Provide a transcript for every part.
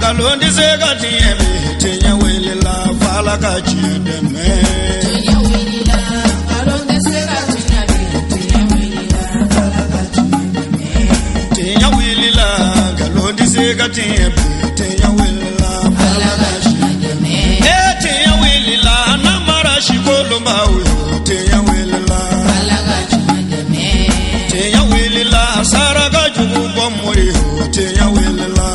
Galondi segati ebe tenya wele la fala ka chideme. Tenya wele la galondi segati ebe tenya wele la fala ka chideme. Tenya wele la galondi segati ebe tenya wele la fala ka chideme. Tenya wele la namara shikolo mawe tenya wele la fala ka chideme. Tenya wele la saraga jugu bomori tenya wele la.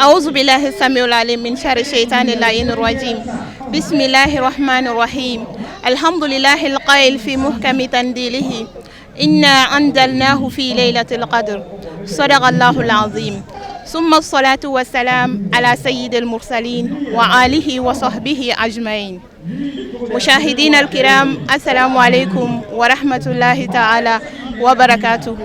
أعوذ بالله السميع العليم من شر الشيطان اللعين الرجيم. بسم الله الرحمن الرحيم. الحمد لله القائل في محكم تنزيله إنا أنزلناه في ليلة القدر صدق الله العظيم. ثم الصلاة والسلام على سيد المرسلين وآله وصحبه أجمعين. مشاهدين الكرام السلام عليكم ورحمة الله تعالى وبركاته.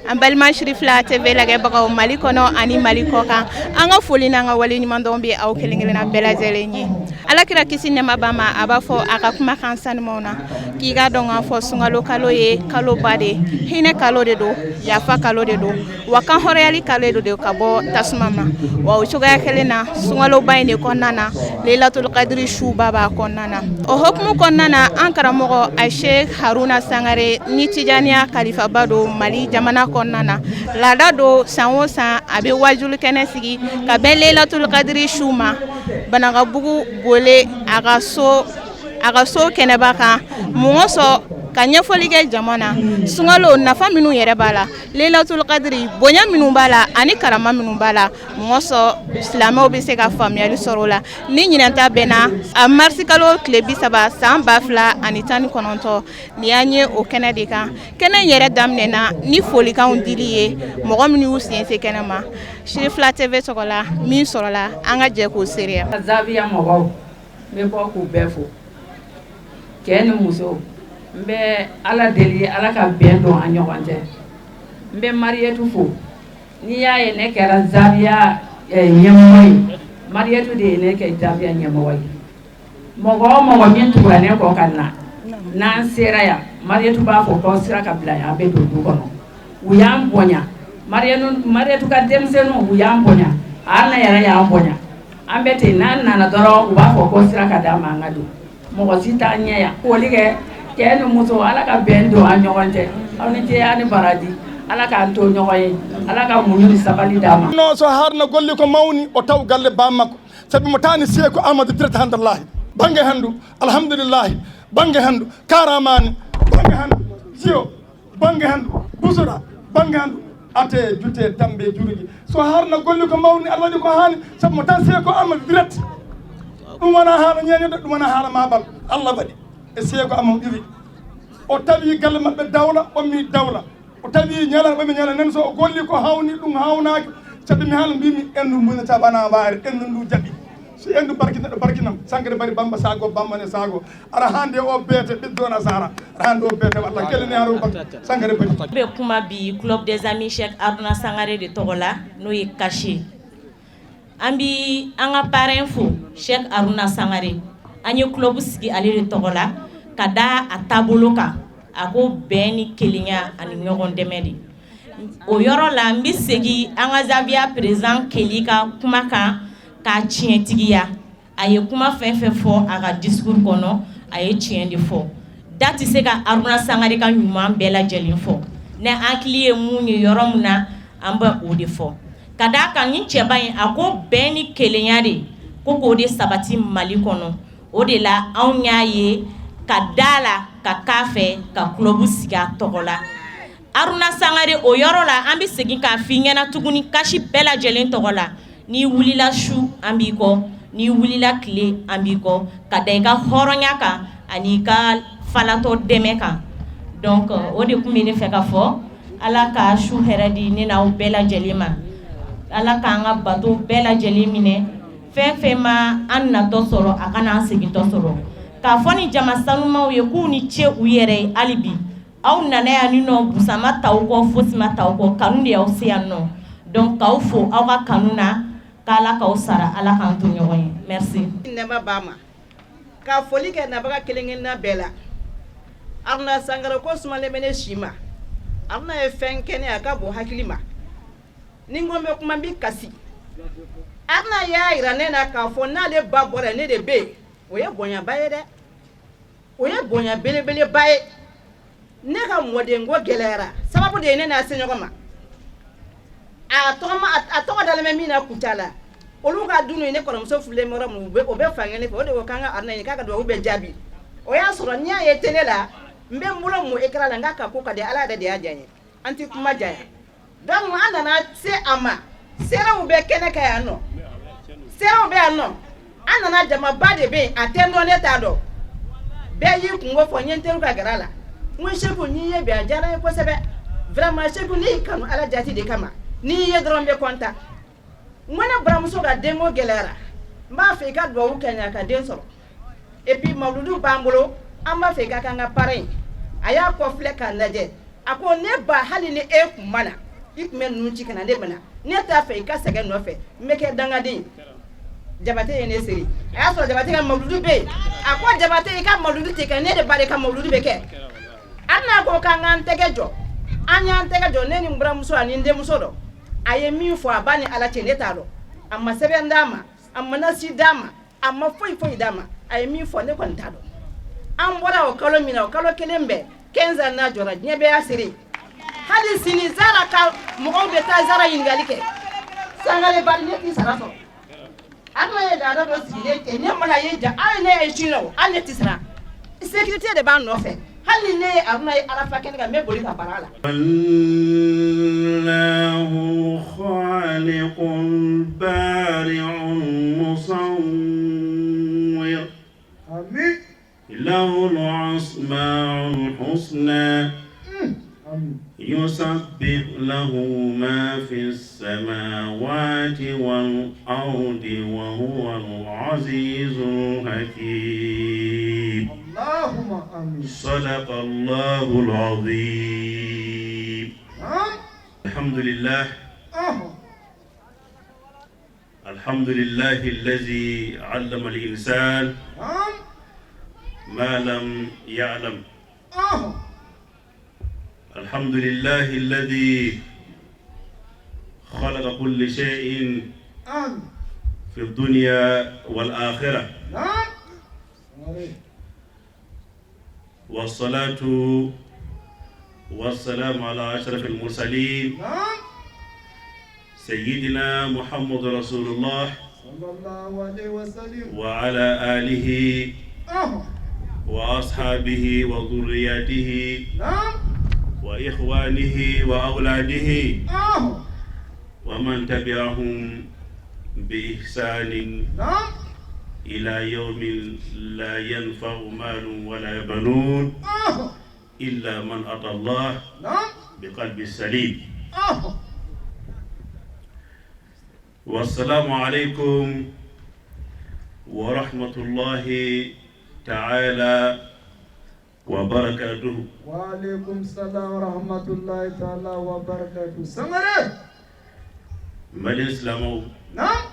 Ambal Mashrif la TV la bagaw malikono ani malikoka anga folina nga wali ni mandombi au kelingina bela zelenyi alakira kisine mabama abafo akakuma kansan mona kiga donga fo sunga lokalo ye kalo bade hine kalo de do ya fa kalo de do wakan horeali kalo de do kabo tasmama wa uchuga ya kelena sunga lo bayne konana lailatul qadri shu baba konana o hokmu konana ankara mogo ay Sheikh Haruna Sangare ni Tijaniya Khalifa Bado Mali jamana konana lada do sanwo san abe wajulu kene sigi ka ben lailatul qadri shuma banaga bugu bole agaso kene baka monso kanya folige jamana sungalo nafa minu yere bala lailatul qadri bonya minu bala ani karama minu bala monso islamo be se ka famiyali sorola ni nyinanta bena a marsikalo klebi saba san bafla ani tani kononto ni anye o kene dika kene yere damnena ni folika undiliye mogo minu usiense kene ma Shirifla TV sokola min sorola anga je ko seria zabiya mogo me ko ku befo ken muso mbe ala deli ala ka bendo anyogante mbe marietu fo ni yaye ne kera zabiya nyemoy marietu de ne ke zabiya nyemoy mogo min tura ne ko kanna nan seraya marietu ba fo ko sira ka bla ya be do kono uyam bonya marietu ka demseno uyam bonya ana yara ya bonya ambete nan nana doro ba fo ko sira ka dama ngadu mogo sita nya ya ko lige kenu muso ala ka bendo anyogante awni te ani baradi ala ka to nyoy ala ka munuri sabali dama no so harna golli ko mawni o taw galle bamako sabi mo tani seko amadou dirata handallah bange handu alhamdulillah bange handu karamani bange handu sio bange handu busura bange handu ate jute tambe jurugi so harna golli ko mawni ala wadi ko hani sabi mo tan seko amadou dirata dum wana hala nyenyo dum wana hala mabal allah wadi e seko amam diri o tawi galle mabbe dawla o mi dawla o tawi nyala be nyala nen so o golli ko hawni dum hawnaaki sabi mi hala mbimi endu mun ta bana waare endu ndu jabi so endu barkina do barkinam sangre bari bamba sago bamba ne sago ara hande o bete biddo na sara hande o bete walla kelene haru sangre bari be kuma bi club des amis Cheikh Haruna Sangare de Togola no yi caché ambi anga parrain fo Cheikh Haruna Sangare anyi club sigi ale de Togola kada ataboloka ako beni kelinya ani nyogon demedi o yoro la mbi segi anga Zambia président kelika kuma ka tientigiya aye kuma fefe fo aga discours kono aye tiendi fo dati se ka Haruna Sangare ka nyuma bela jelin fo ne akliye munyi yoro muna amba odi fo kada kan yin cheban ako beni kelinya de koko de sabati Mali kono o de la anyaye kadala ka kafe ka klubu siga Togola Haruna Sangare o yoro la ambi segin ka finyana tuguni kashi bela jelen Togola ni wulila shu ambiko ni wulila kle ambiko kadaiga horonya ka anika falato demeka donc o de kumene feka fo ala ka shu heradi ni na bela jelima ala ka nga bato bela jelimine fefe ma anna to soro akana segin to soro ka foni jama sanuma ye ku ni che uyere alibi au nana ya nino busama tawko fosima tawko kanuni ya oceano donc ka fo awa kanuna kala ka usara ala kan to nyoy merci nema bama ka foli ke na baka kelengena bela Aruna Sangare ko sumalen bɛ ne si ma. Aruna ye fɛn kɛnɛ a ka bon hakili ma. Ni n ko n bɛ kuma n bɛ kasi. Aruna y'a yira ne na k'a fɔ n'ale ba bɔra ne de bɛ yen. O ye bonyaba ye dɛ. O ye bonya belebeleba ye. Ne ka mɔdenko gɛlɛyara. Sababu de ye ne n'a se ɲɔgɔn ma. A tɔgɔ dalen bɛ min na Kucala. Olu ka dunu ne kɔrɔmuso furulen bɛ yɔrɔ min o bɛ fankelen fɛ. O de ko k'an ka Aruna ɲini k'a ka duwawu bɛɛ jaabi. O y'a sɔrɔ n'i y'a ye télé la n bɛ n bolo mun écran la n k'a ka ko ka di Ala yɛrɛ de y'a diya n ye. An ti kuma janya. Donc an nana se a ma. Seerew bɛ kɛnɛ kan yan nɔ. Seerew bɛ yan nɔ. An nana jamaba de bɛ yen a tɛ n dɔn ne t'a dɔn. Bɛɛ y'i kungo fɔ n ye n teriw ka gɛrɛ a la. N ko Seku n'i ye bi a diyara n ye kosɛbɛ. Vraiment Seku ne y'i kanu Ala jati de kama. N'i ye dɔrɔn n bɛ content. N ko ne buramuso ka denko gɛlɛyara. N b'a fɛ i ka duwawu kɛ n ye a ka den sɔrɔ. Et puis mawludu b'an bolo an b'a fɛ i ka k'an ka parrain. A y'a kɔfilɛ k'a lajɛ. A ko ne ba hali ni e kun ma na i tun bɛ ninnu ci ka na ne bɛna. Ne t'a fɛ i ka sɛgɛn nɔfɛ n bɛ kɛ dangaden. Jabate ye ne seri. A y'a sɔrɔ Jabate ka mawludu bɛ yen. A ko Jabate i ka mawludu tɛ kɛ ne de ba de ka mawludu bɛ kɛ. An n'a ko k'an k'an tɛgɛ jɔ. An y'an tɛgɛ jɔ ne ni n buramuso ani n denmuso dɔ. A ye min fɔ a ba ni Ala cɛ ne t'a dɔn. A ma sɛbɛn d'a ma. A ma nasi d'a ma. A ma foyi foyi d'a ma. A ye min fɔ ne kɔni t'a dɔn. An bɔra o kalo min na o kalo kelen bɛɛ 15 ans n'a jɔra diɲɛ bɛɛ y'a seri. Hali sini Zara ka mɔgɔw bɛ taa Zara ɲininkali kɛ. Sangare bari ne t'i sara sɔrɔ. Aruna ye daada dɔ sigilen kɛ ne mana ye ja hali ne ye sini o hali ne t'i sara. Sécurité de b'an nɔfɛ. Hali ne ye Aruna ye Arafa kɛnɛ kan n bɛ boli ka bara la. Allahu khaliqun bari'un musawwir. Amin. Lahul asma'ul husna. يسبح له ما في السماوات والأرض وهو العزيز الحكيم. اللهم آمين. صدق الله العظيم. الحمد لله. الحمد لله الذي علم الإنسان ما لم يعلم. الحمد لله الذي خلق كل شيء في الدنيا والآخرة. والصلاة والسلام على أشرف المرسلين سيدنا محمد رسول الله صلى الله عليه وسلم وعلى آله وأصحابه وذرياته وإخوانه وأولاده ومن تبعهم بإحسان إلى يوم لا ينفع مال ولا بنون إلا من أتى الله بقلب سليم. والسلام عليكم ورحمة الله تعالى وبركاته. وعليكم السلام ورحمة الله تعالى وبركاته. سمرة مالي إسلامو. نعم.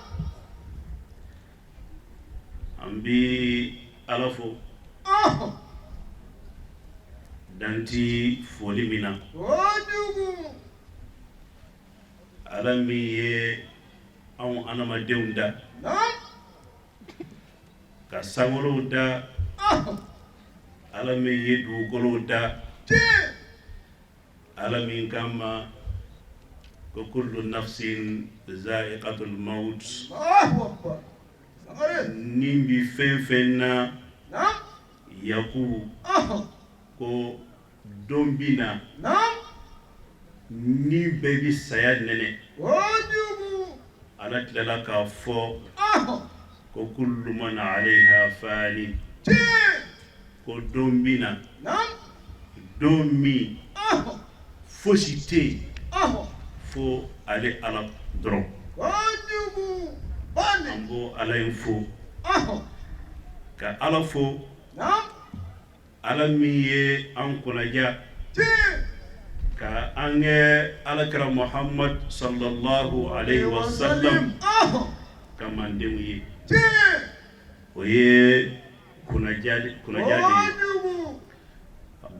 أمبي ألفو. دانتي فولي منا. ألمي أو أنا ما ديون دا. نعم. كسامرو دا. Ala min ye dugukolo da ala min kama ko kullu nafsin za'iqatul maut nin bi fɛn fɛn na yaku ko don bi na ni bɛɛ bi saya nɛnɛ ala tilala k'a fɔ ko kullu man alayha fani ko don bina don min fosi tɛ fo ale ala dɔrɔn an b'o ala in fo ka ala fo ala min ye an kunnaja ka an kɛ alakira Muhammad sallallahu alaihi wa sallam ka mandenw ye o ye kunajali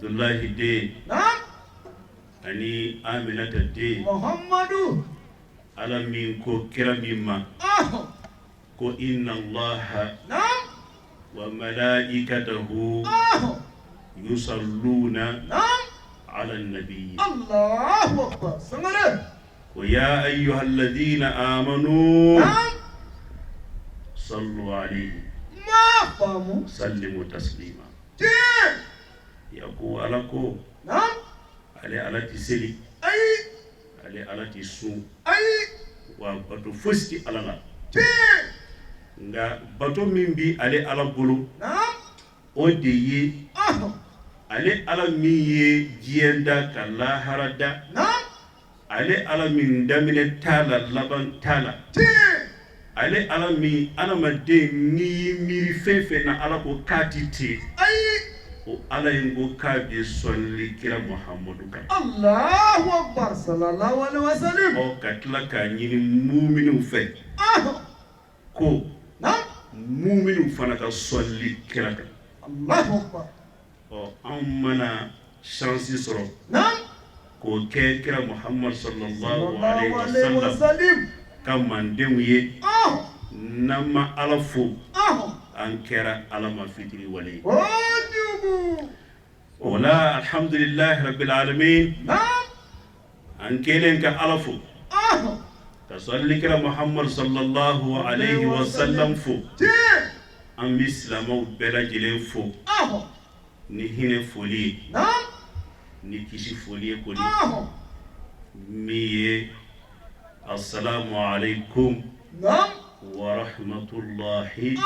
Abdullahi de Naam. ani Aminata de Muhammadu. ala min ko kira min ma ko inna allaha Naam. wa malaikatahu yusalluna Naam. ala nabi Allahu Akbar. Sangare. wa ya ayyuhalladhina amanu Naam. sallu alayhi Ma famu. sallimu taslima Ti. yako alako Naam. ale alati seli Ai. ale alati su Ai. wa bato fosti alala Ti. nga bato min bi ale ala bolo Naam. o de ye ale ala min ye diɲɛda ka lahara da Naam. ale ala min daminɛ t'a la laban t'a la Ti. ale ala min adamaden n'i y'i miiri fɛn fɛn na ala ko k'a ti ten Ai. o ala in ko k'a bɛ sɔnni kira muhamadu kan Allahu Akbar. Sallallahu alaihi wasallam. ɔ ka tila k'a ɲini muminw fɛ ko Naam. muminw fana ka sɔnni kira kan Allahu Akbar. ɔ anw mana chance sɔrɔ Naam. k'o kɛ kira muhamadu sallallahu Sallallahu alaihi alaihi wasallam wasallam. ka mandenw ye n'an ma ala fo an kɛra ala ma fitiri wale ye Wajibu. o la alhamdulillahi rabbil alamin Naam. an kelen ka ala fo ka sɔlli kira muhammadu sallallahu alaihi wasallam fo Ti. an bi silamɛw bɛɛ lajɛlen fo ni hinɛ foli ye Naam. ni kisi foli ye kɔni min ye assalamu alaikum Naam. wa rahmatullahi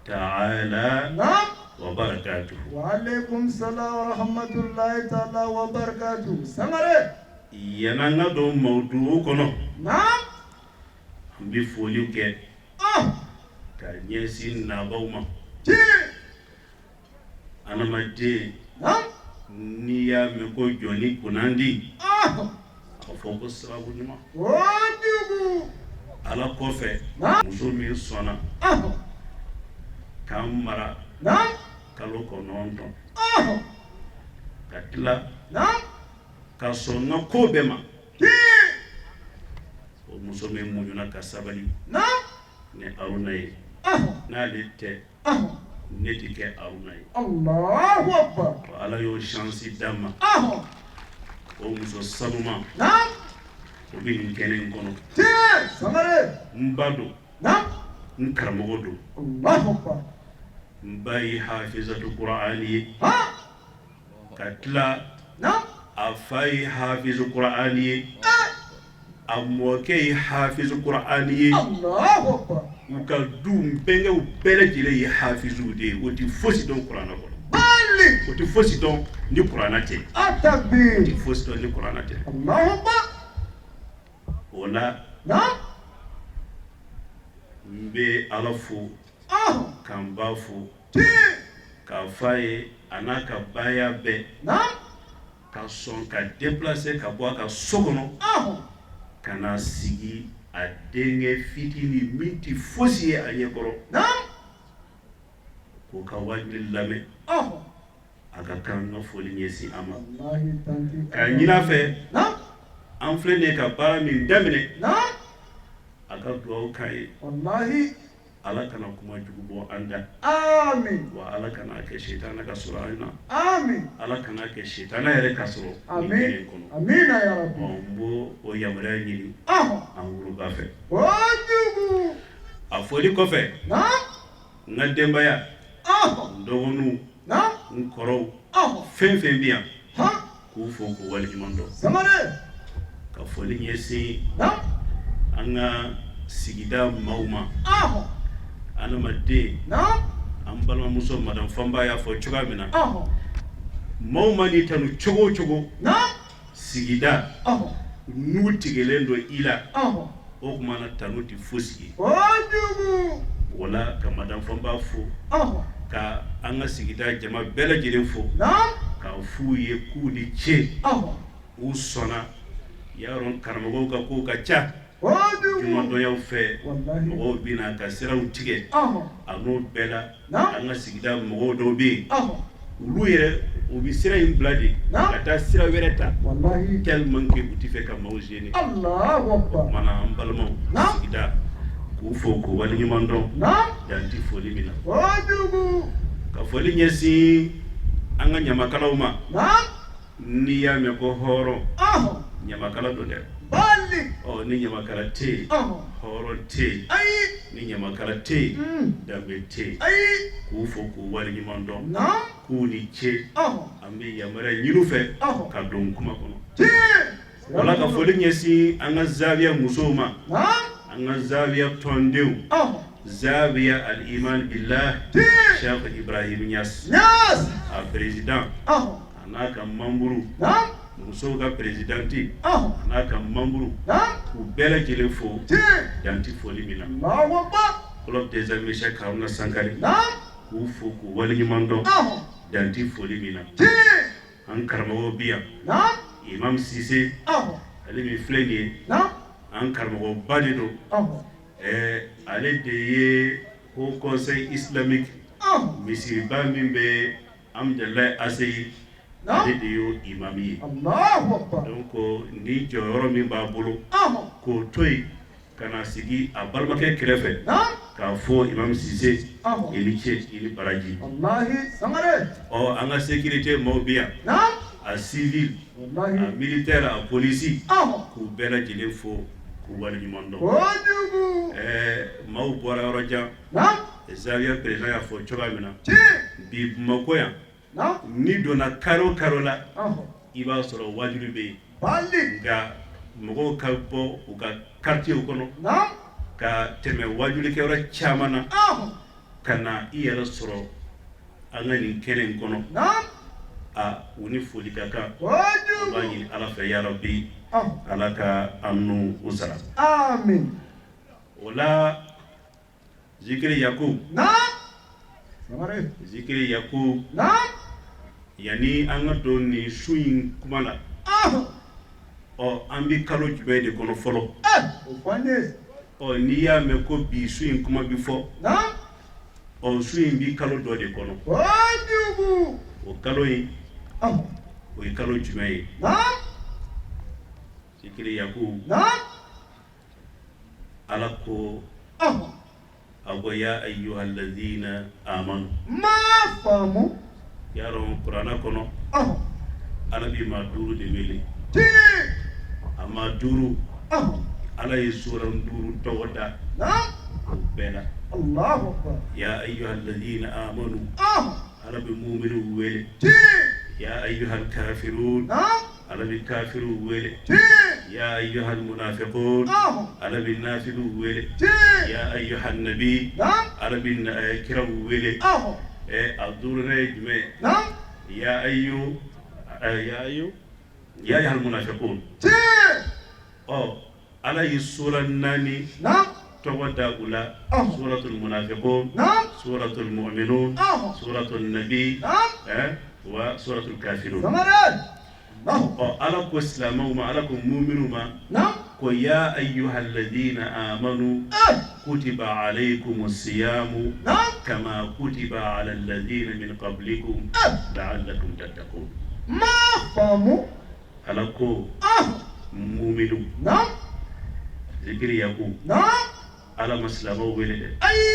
ta'ala Naam. wa barakatuhu. Wa alaikum salam wa rahmatullahi ta'ala wa barakatuh. Sangare. Yana nga don mawdu'u kono Naam. an bi foliw kɛ ka ɲɛsin nabaw ma Ti. adamaden Naam. n'i y'a mɛn ko jɔnni kunnandi a fɔ ko sababu ɲuman Wajibu. ala kɔfɛ Naam. muso min sɔnna k'an mara Naam. kalo 9 ka tila Naam. ka sɔn n ka ko bɛɛ ma Ti. o muso min muɲuna ka sabali Naam. ni Aruna ye n'ale tɛ ne ti kɛ Aruna ye Allahu Akbar. wa ala y'o chance d'a ma o muso sanuma Naam. o bɛ nin kɛnɛ in kɔnɔ Ti. Sangare. n ba don Naam. n karamɔgɔ don Allahu Akbar. n ba ye hafizatu Qur'ani ye Ha. ka tila Naam. a fa ye hafizu Qur'ani ye a mɔkɛ ye hafizu Qur'ani ye Allahu Akbar. u ka du bɛnkɛw bɛɛ lajɛlen ye hafizuw de ye o ti fosi dɔn kuranɛ kɔnɔ Bali. o ti fosi dɔn ni kuranɛ tɛ o Atakbir. ti fosi dɔn ni kuranɛ tɛ Allahu Akbar. o la Naam. n bɛ ala fo k'an ba fo Ti. k'a f'a ye a n'a ka baaya bɛɛ Naam. ka sɔn ka déplacer ka bɔ a ka so kɔnɔ ka na sigi a denkɛ fitinin min ti fosi ye a ɲɛkɔrɔ Naam. k'o ka wajuli lamɛn a ka kan n ka foli ɲɛsin a ma Wallahi tanti. ka ɲin'a fɛ Naam. an filɛ nin ye ka baara min daminɛ Naam. a ka duwawu k'an ye Wallahi. ala kana kuma jugu bɔ an da Amin. wa ala kana kɛ sitana ka sɔrɔ an na Amin. ala kana kɛ sitana yɛrɛ ka sɔrɔ nin Amin. kɛnɛ kɔnɔ Amina ya Rabbi. n b'o o yamaruya ɲini an woroba fɛ Wajibu. a foli kɔfɛ Naam. n ka denbaya n dɔgɔninw Naam. n kɔrɔw fɛn fɛn bɛ yan Ha. k'u fo k'u waleɲuman dɔn Sangare. ka foli ɲɛsin Naam. an ka sigida maaw ma adamaden Naam. an balimamuso madame Fanba y'a fɔ cogoya min na maaw ma n'i tanu cogo o cogo Naam. sigida n'u tigɛlen don i la o tuma na tanu tɛ fosi ye Wajibu. o la ka madame Fanba fo ka an ka sigida jama bɛɛ lajɛlen fo Naam. k'a f'u ye k'u ni ce u sɔnna y'a dɔn karamɔgɔw ka kow ka ca Wajibu. jumadɔnyaw fɛ Wallahi. mɔgɔw bɛ na ka siraw tigɛ a n'o bɛɛ la Naam. an ka sigida mɔgɔw dɔw bɛ yen olu yɛrɛ u bi sira in bila de Naam. ka taa sira wɛrɛ ta wallahi tellement que u ti fɛ ka maaw gêner Allahu akbar mana an balimaw Naam. sigida k'u fo k'u waleɲuman dɔn naam dan ti foli min na kojugu ka foli ɲɛsin an ka ɲamakalaw ma naam n'i y'a mɛn ko hɔrɔn ahon ɲamakala don dɛ bali ni ɲamakala tɛ yen ahon hɔrɔn tɛ yen ayi ni ɲamakala tɛ yen danbe tɛ yen ayi k'u fo k'u waleɲuman dɔn naam k'u ni ce ahon an bɛ yamaruya ɲini u fɛ ahon ka don kuma kɔnɔ ti wala ka foli ɲɛsin an ka zawiya musow ma naam an ka zawiya tɔndenw ahon zawiya al-iman billah ti Sheikh Ibrahim Niass yes a président ahon a n'a ka membres naam musow ka présidente ahon a n'a ka membres naam k'u bɛɛ lajɛlen fo ti dan ti foli min na Allahu akbar club des amis Cheikh Haruna Sankare naam k'u fo k'u waleɲuman dɔn ahon dan ti foli min na ti an karamɔgɔ bi yan naam Imam Cissé ahon ale min filɛ nin ye naam an karamɔgɔba de don ahon ale de ye Haut Conseil islamique ahon misiriba min bɛ Amjalayi Aseyi naam ale de y'o imami ye Allahu akbar donc ni jɔyɔrɔ min b'a bolo ahon k'o to yen ka na sigi a balimakɛ kɛrɛfɛ naam k'a fɔ Imam Cissé ahon i ni ce i ni baraji wallahi sangare an ka sécurité maaw bi yan naam a civil a wallahi militaire a polisi ahon k'u bɛɛ lajɛlen fo k'u waleɲuman dɔn kojugu maaw bɔra yɔrɔ jan naam zawiya président y'a fɔ cogoya min na ti bi Bamakɔ yan naam n'i donna kare o kare la ahon i b'a sɔrɔ wajulu bɛ yen bali nka mɔgɔw ka bɔ u ka quartier kɔnɔ naam ka tɛmɛ wajulikɛyɔrɔ caman na ahon ka na i yɛrɛ sɔrɔ an ka nin kɛnɛ in kɔnɔ naam u ni foli ka kan u kojugu b'a ɲini ala fɛ ya Rabbi ahon ala ka an n'u u sara amin o la zikiri Yakub naam sangare zikiri Yakub naam yani an ka don nin su in kuma la ahon an bi kalo jumɛn de kɔnɔ fɔlɔ o fanye n'i y'a mɛn ko bi su in kuma bi fɔ naam su in bi kalo dɔ de kɔnɔ kojugu o kalo in ahon o ye kalo jumɛn ye naam zikiri Yakub naam ala ko ahon a ko ya ayyuhal ladhina amanu ma faamu yaron kurana kɔnɔ ahon ala bi maa duuru de wele ti a maa duuru ahon ala ye suran duuru tɔgɔ da naam o bɛɛ la Allahu akbar ya ayyuhal ladhina amanu ahon ala bi mu'minu wele ti ya ayyuhal kafirun naam ala bi kafiru wele ti ya ayyuhal munafiqun ahon ala bi nafiqu wele ti ya ayyuhan nabi naam ala bi kirawu wele ahon a duuru ne ye jumɛn naam ya ayyuhal munafiqun ti ala ye sura naani naam tɔgɔ da u la suratul munafiqun naam suratul mu'minun ahon suratul nabi naam wa suratul kafirun sangare ahon ala ko silamɛw ma ala ko mu'minu ma naam ko ya ayyuhal ladhina amanu kutiba alaykumus siyamu naam kama kutiba ala alladhina min qablikum la'allakum tattaqun ma faamu ala ko ahon mu'minu naam zikiri Yakub naam ala ma silamɛw wele dɛ ayi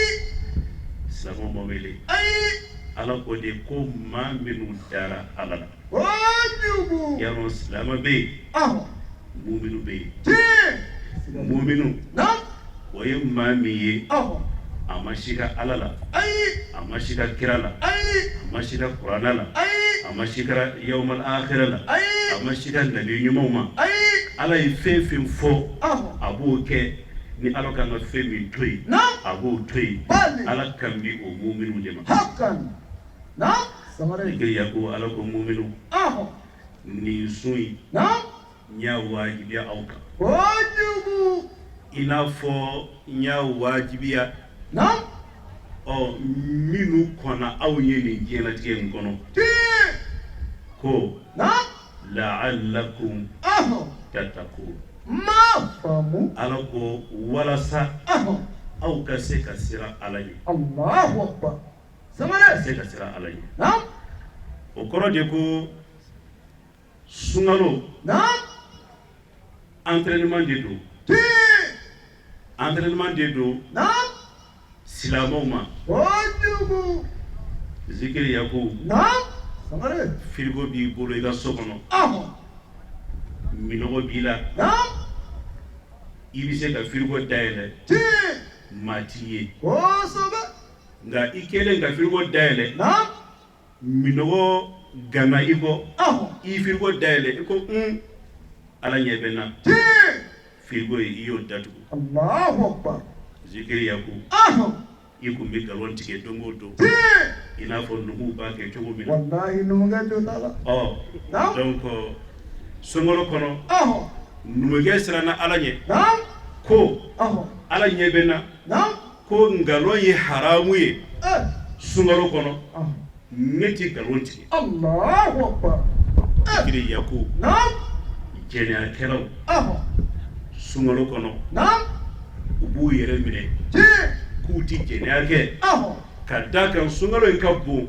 silamɛw ma wele ayi ala ko de ko maa minnu dara ala la kojugu yarɔ silamɛ bɛ yen ahon mu'minu bɛ yen ti mu'minu naam o ye maa min ye ahon a ma siga ala la ayi a ma siga kira la ayi a ma siga kuranɛ la ayi a ma siga yawmal akhira la ayi a ma siga nabi ɲumanw ma ayi ala ye fɛn fɛn fɔ ahon a b'o kɛ ni ala kan ka fɛn min to yen naam a b'o to yen bali ala kan bi o mu'minu de ma hakan naam sangare zikiri Yakub ala ko mu'minu ahon nin sun in naam n y'a wajibiya aw kan kojugu i n'a fɔ n y'a wajibiya naam minnu kɔnna aw ye nin diɲɛlatigɛ in kɔnɔ ti ko naam la'allakum ahon tattaqun ma faamu ala ko walasa ahon aw ka se ka siran ala ye Allahu akbar ka sangare se ka siran ala ye naam o kɔrɔ de ko sunkalo entraînement de don entraînement de don silamɛw ma zikiri yaku frigo b'i bolo i ka so kɔnɔ minɔgɔ b'i la i bɛ se ka frigo dayɛlɛ maa t'i ye nka i kɛlen ka frigo dayɛlɛ minɔgɔ gana i kɔ i frigo dayɛlɛ i ko ala ɲɛ bɛ n na frigo i y'o datugu zikiri yaku i kun bɛ nkalon tigɛ don o don i n'a fɔ numu b'a kɛ cogo min na donc sunkalo kɔnɔ numukɛ siranna ala ɲɛ ko ala ɲɛ bɛ n na ko nkalon ye haramu ye sunkalo kɔnɔ ne ti nkalon tigɛ zikiri yaku jɛnɛyakɛlaw sunkalo kɔnɔ u b'u yɛrɛ minɛ k'u ti jɛnɛya kɛ ka da kan sunkalo in ka bon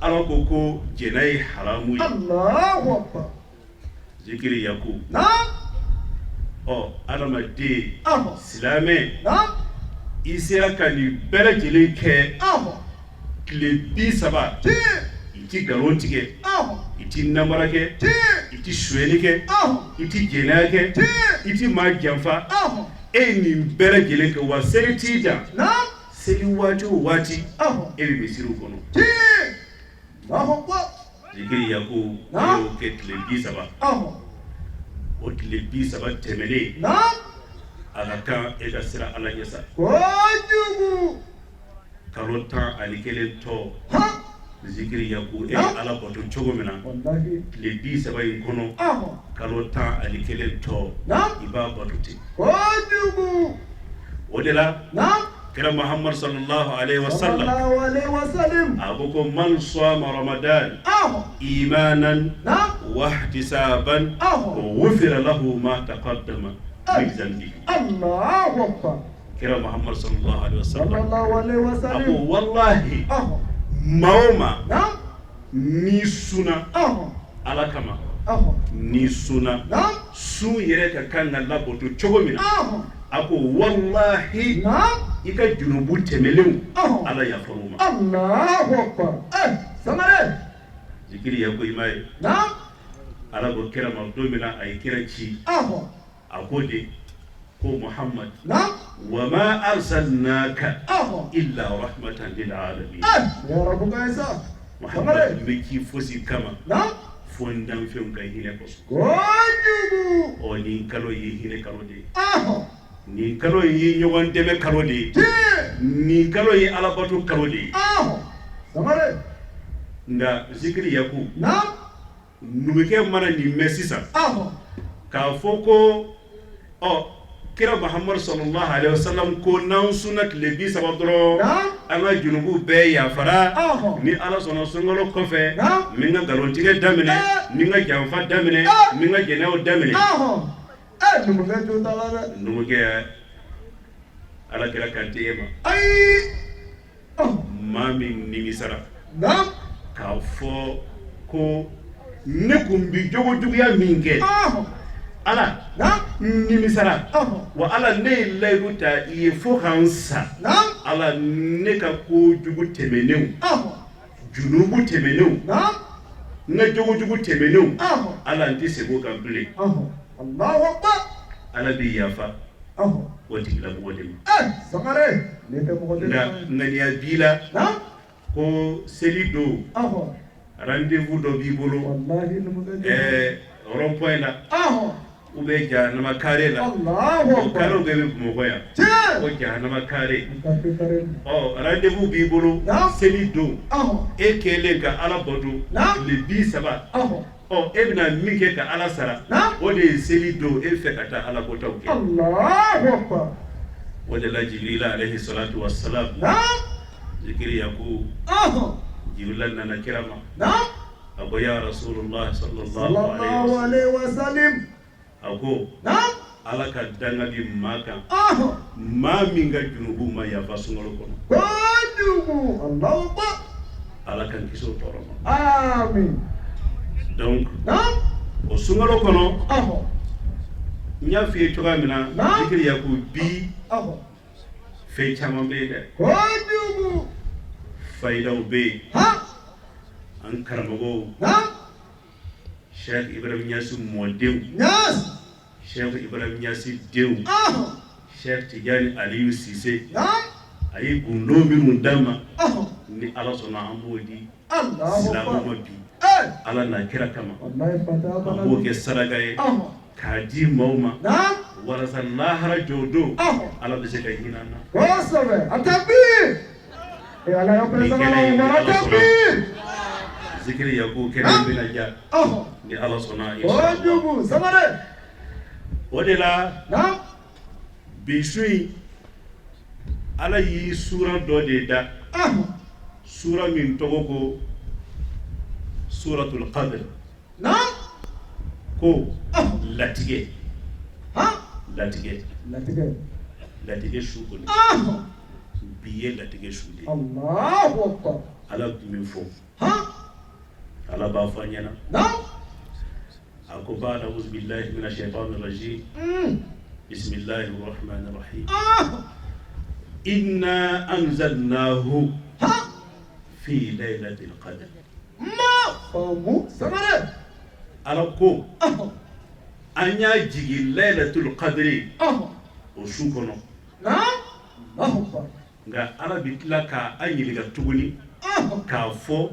ala ko jɛnɛya ye haramu ye zikiri yaku adamaden silamɛ i sera ka nin bɛɛ lajɛlen kɛ tile 30 i ti nkalon tigɛ i ti namara kɛ i ti suyɛli kɛ i ti jɛnɛya kɛ i ti maa janfa e ye nin bɛɛ lajɛlen kɛ wa seli t'i dan seli waati o waati e bɛ misiriw kɔnɔ zikiri yaku e y'o kɛ tile 30 o tile 30 tɛmɛlen a ka kan e ka sira ala ɲɛ sa kalo 11 tɔ zikiri yaku e ala bato cogo min na tile 30 in kɔnɔ kalo 11 tɔ i b'a bato ten o de la kira Muhammad sallallahu alaihi wasallam a ko man sama ramadan imanan wa ihtisaban ghufira lahu ma taqaddama min dhanbihi kira Muhammad sallallahu alaihi wasallam a ko wallahi maoma ni suna ala kama ni suna su yɛrɛ ka kan ka labato cogo min na a ko wallahi i ka junubu tɛmɛlenw ala yafar'u ma zikiri yaku i m'a ye ala ko kira ma don min na a ye kira ci a ko de ko Muhammad wa ma arsalnaka illa rahmatan lil alamin Muhammad bɛ ci fosi kama fo n danfɛnw ka hinɛ kɔsɔn nin kalo ye hinɛ kalo de ye nin kalo ye ɲɔgɔn dɛmɛ kalo de ye nin kalo ye alabato kalo de ye nka zikiri yaku numukɛ mana nin mɛn sisan k'a fɔ ko kira Muhammad sallallahu alaihi wasallam ko n'an sunna tile 30 dɔrɔn an ka junubu bɛɛ yafara ni ala sɔnna sunkalo kɔfɛ min ka nkalontigɛ daminɛ min ka janfa daminɛ min ka jɛnɛyaw daminɛ numukɛ ala kira kante e ma maa min nimisara k'a fɔ ko ne kun bi jogo juguya min kɛ ala nimisara wa ala ne ye layidu ta i ye fo k'an sa ala ne ka kojugu tɛmɛnenw junubu tɛmɛnenw n ka jogojugu tɛmɛnenw ala n tɛ segin o kan bilen ala b'i yafa o tigilamɔgɔ de ma nka ŋaniya b'i la ko seli don rendez-vous dɔ b'i bolo rond-point la ou bien jahanama carré la o carré bɛɛ bɛ Bamakɔ yan ko jahanama carré rendez-vous b'i bolo seli don e kɛlen ka ala bato tile 30 e bɛna min kɛ ka ala sara o de ye seli don e fɛ ka taa ala kotaw kɛ o de la Jibrila alayhi salatu wassalam zikiri yaku Jibrila nana kira ma a ko ya Rasulullah sallallahu alaihi wasallam a ko ala ka danga di maa kan maa min ka junubu ma yafa sunkalo kɔnɔ ala kan kiso tɔɔrɔ ma amin donc o sunkalo kɔnɔ n y'a f'i ye cogoya min na zikiri ya ko bi fɛn caman bɛ yen dɛ kojugu fayidaw bɛ yen an karamɔgɔw Cheikh Ibrahim Niasse mɔdenw Cheikh Ibrahim Niasse denw Cheikh Tidiane Aliyu Sise a ye gundo minnu d'a ma ni ala sɔnna an b'o di silamɛw ma bi ala n'a kira kama an b'o kɛ saraka ye k'a di maaw ma walasa lahara jɔ don ala bɛ se ka hinɛ an na kosɛbɛ a takbir ala ya presama mara takbir zikiri ya ko kɛnɛ bɛna ja ni ala sɔnna kojugu samare o de la bi su in ala y'i sura dɔ de da sura min tɔgɔ ko suratul qadr ko latigɛ latigɛ su kɔni bi ye latigɛ su de Allahu akbar ala tun bɛ fɔ ala b'a fɔ an ɲɛna a ko ba'da a'udhu billahi minash shaitanir rajim bismillahir rahmanir rahim inna anzalnahu fi laylatil qadr famu samare ala ko an y'a jigi laylatul qadri o su kɔnɔ nka ala bɛ tila ka an ɲininka tuguni k'a fɔ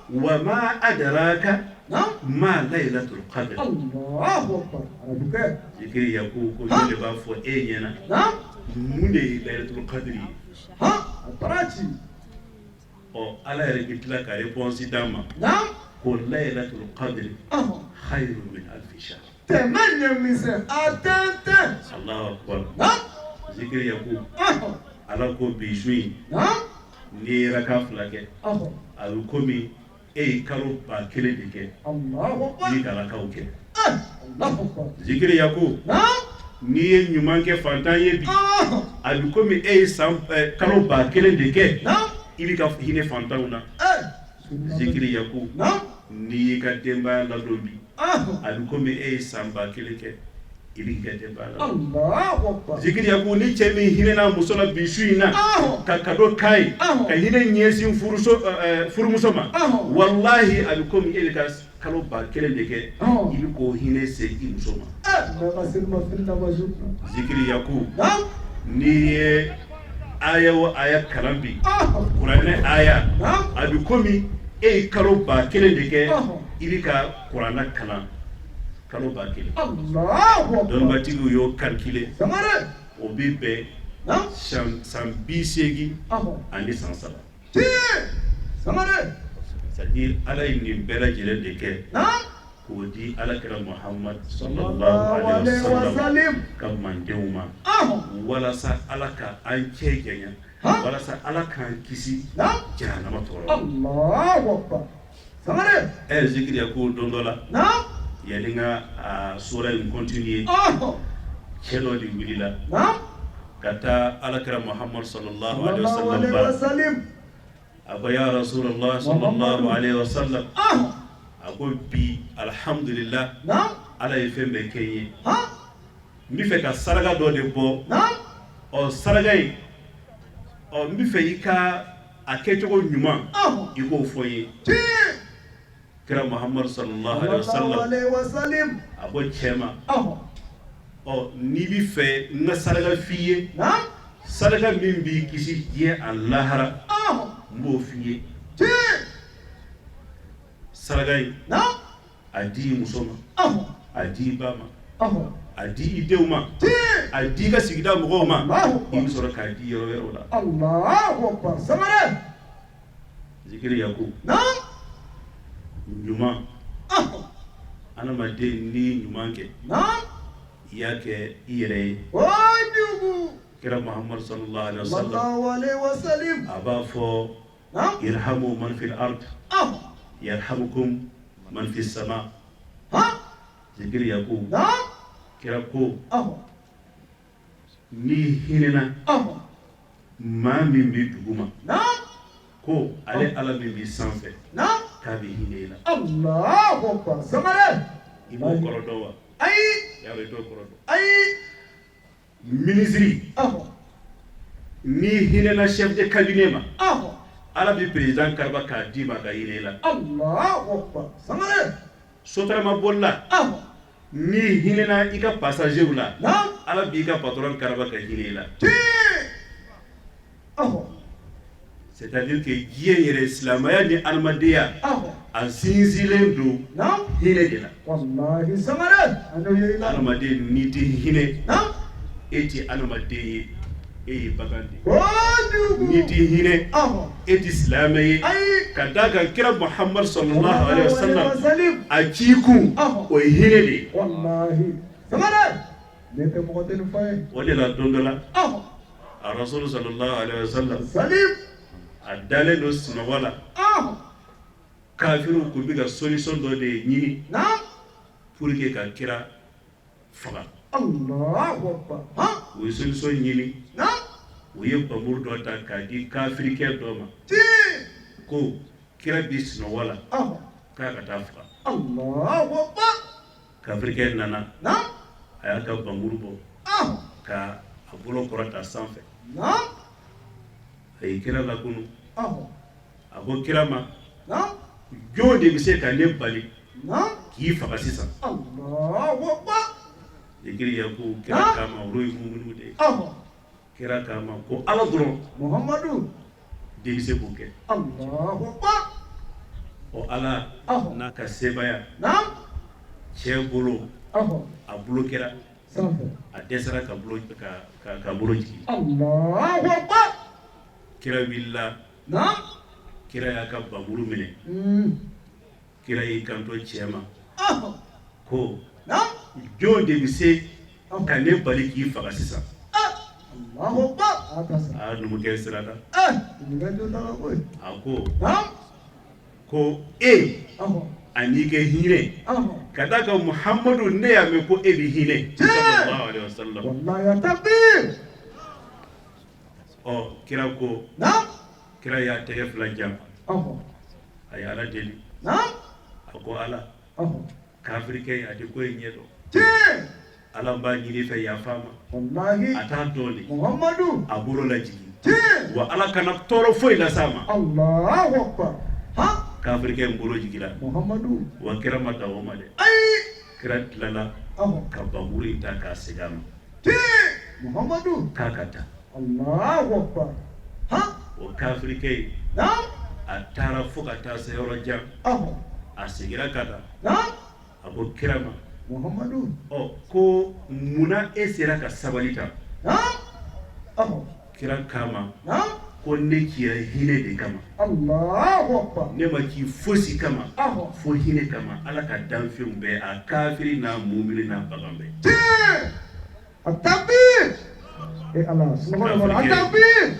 wa ma adraka ma laylatul qadr zikiri ya ko jole b'a fɔ e ɲɛna mun de ye laylatul qadri ye ala yɛrɛ bɛ tila ka réponse d'a ma ko laylatul qadri khayrun min alfi shahr tɛmɛ ɲɛmisɛn a tɛntɛn allahu akbar zikiri ya ko ala ko bi su in n'i ye raka 2 kɛ a bɛ komi e ye kalo 1000 de kɛ n'i ka rakaw kɛ zikiri ya ko n'i ye ɲuman kɛ fantan ye bi a bɛ komi e ye kalo 1000 de kɛ i bɛ ka hinɛ fantanw na zikiri ya ko n'i y'i ka denbaya ladon bi a bɛ komi e ye san 1000 kɛ i bɛ kɛ denbaya ladon zikiri ya ko ni cɛ min hinɛna muso la bi su in na ka kado k'a ye ka hinɛ ɲɛsin furumuso ma walahi a bɛ komi e bɛ ka kalo 1000 de kɛ i bɛ k'o hinɛ se i muso ma zikiri ya ko n'i ye aya o aya kalan bi kuranɛ aya a bɛ komi e ye kalo 1000 de kɛ i bɛ ka kuranɛ kalan kalo 1000 dɔnnibatigiw y'o calculer o bɛ bɛn san 80 ani san 3 c'est-à-dire ala ye nin bɛɛ lajɛlen de kɛ k'o di alakira Muhammad sallallahu alaihi wasallam ka mandenw ma walasa ala ka an cɛ janya walasa ala k'an kisi jahanama tɔɔrɔ zikiri ya ko don dɔ la yani ka sura in continuer cɛ dɔ de wulila ka taa alakira Muhammad sallallahu alaihi wasallam a ko ya Rasulullah sallallahu alaihi wasallam a ko bi alhamdulillah ala ye fɛn bɛɛ kɛ n ye n bɛ fɛ ka saraka dɔ de bɔ saraka in n bɛ fɛ i ka a kɛcogo ɲuman i k'o fɔ n ye kira Muhammad sallallahu alaihi wasallam a ko cɛ ma n'i bɛ fɛ n ka saraka f'i ye saraka min b'i kisi diɲɛ ani lahara n b'o f'i ye saraka in a di i muso ma a di i ba ma a di i denw ma a di i ka sigida mɔgɔw ma i bɛ sɔrɔ k'a di yɔrɔ wɛrɛw la Allahu akbar samare zikiri ya ko ɲuman adamaden n'i ɲuman kɛ i y'a kɛ i yɛrɛ ye kira Muhammad sallallahu alaihi wasallam a b'a fɔ irhamu man fil ard yarhamukum man fi sama zikiri ya ko kira ko n'i hinɛna maa min bɛ dugu ma ko ale ala min bi sanfɛ k'a bɛ hinɛ i la. Allahu Akbar. Sangare. I b'o kɔrɔ dɔn wa? Ayi. Y'a dɔn i t'o kɔrɔ dɔn. Ayi. Ministre. Ni hinɛna chef de cabinet ma. Ala bi président kariba k'a d'i ma ka hinɛ i la. Allahu Akbar. Sangare. Sotarama bolila. Ni hinɛna i ka passager la. Ala b'i ka patron kariba ka hinɛ i la. C'est-à-dire que diɲɛ yɛrɛ silamɛya ni adamadenya a sinsinlen don hinɛ de la. Wallahi Sangare. Adamaden n'i tɛ hinɛ e tɛ adamaden ye, e ye bagan de. N'i tɛ hinɛ e tɛ silamɛ ye. Ka d'a kan kira Muhammad sallallahu alaihi wasallam a ci kun o ye hinɛ de ye. Wallahi Sangare. Ne tɛ mɔgɔ tɛ nin fɔ ye. O de la don dɔ la a Rasul sallallahu alaihi wasallam a dalen don sunɔgɔ la. Kafiru kun bɛ ka solution dɔ de ɲini pour que ka kira faga. Allahu Akbar. U ye solution ɲini. U ye bamuru dɔ ta k'a di kafirikɛ dɔ ma ko kira bi sunɔgɔ la k'a ka taa faga. Allahu Akbar. Kafirikɛ nana a y'a ka bamuru bɔ ka a bolo kɔrɔta sanfɛ. A ye kira lakunu. A ko kira ma jɔn de bɛ se ka ne bali k'i faga sisan. Allahu Akbar. Zikiri Yaku kira kama olu ye mumunu de ye. Kira kama ko Ala dɔrɔn Muhammadu de bɛ se k'o kɛ. Allahu Akbar. O Ala n'a ka sebaya cɛ bolo a bolo kɛra a dɛsɛra ka bolo jigin. Allahu Akbar. Kira wulila kira y'a ka bamuru minɛ kira y'i kanto cɛ ma ko jɔn de bɛ se ka ne bali k'i faga sisan. Allahu Akbar. A numukɛ sirada a ko ani kɛ hinɛ ka d'a kan Muhammadu ne y'a mɛn ko e bɛ hinɛ sallallahu alaihi wasallam. Wallahi takbir. Kira ko kira y'a tɛgɛ fila jam a ye Ala deli a ko Ala kafirikɛ a tɛ ko in ɲɛ dɔn. Ala b'a ɲini fɛ yafa ma a t'a dɔn de Muhammadu a bolo lajigin wa Ala kana tɔɔrɔ foyi las'a ma. Allahu Akbar. Kafirikɛ in bolo jigila Muhammadu wa kira ma dan o ma dɛ. Kira tilala ka bamuru in ta k'a segin a ma Muhammadu k'a ka taa. Allahu Akbar. O kafirikɛ in a taara fo ka taa se yɔrɔ jan a seginna ka taa a ko kira ma Muhammadu ko munna e sera ka sabali ta. Kira kama ko ne k'i hinɛ de kama. Allahu Akbar. Ne ma k'i fosi kama fo hinɛ kama Ala ka danfɛnw bɛɛ a kafiri n'a mumini n'a bagan bɛɛ. Takbir. Allah subhanahu takbir.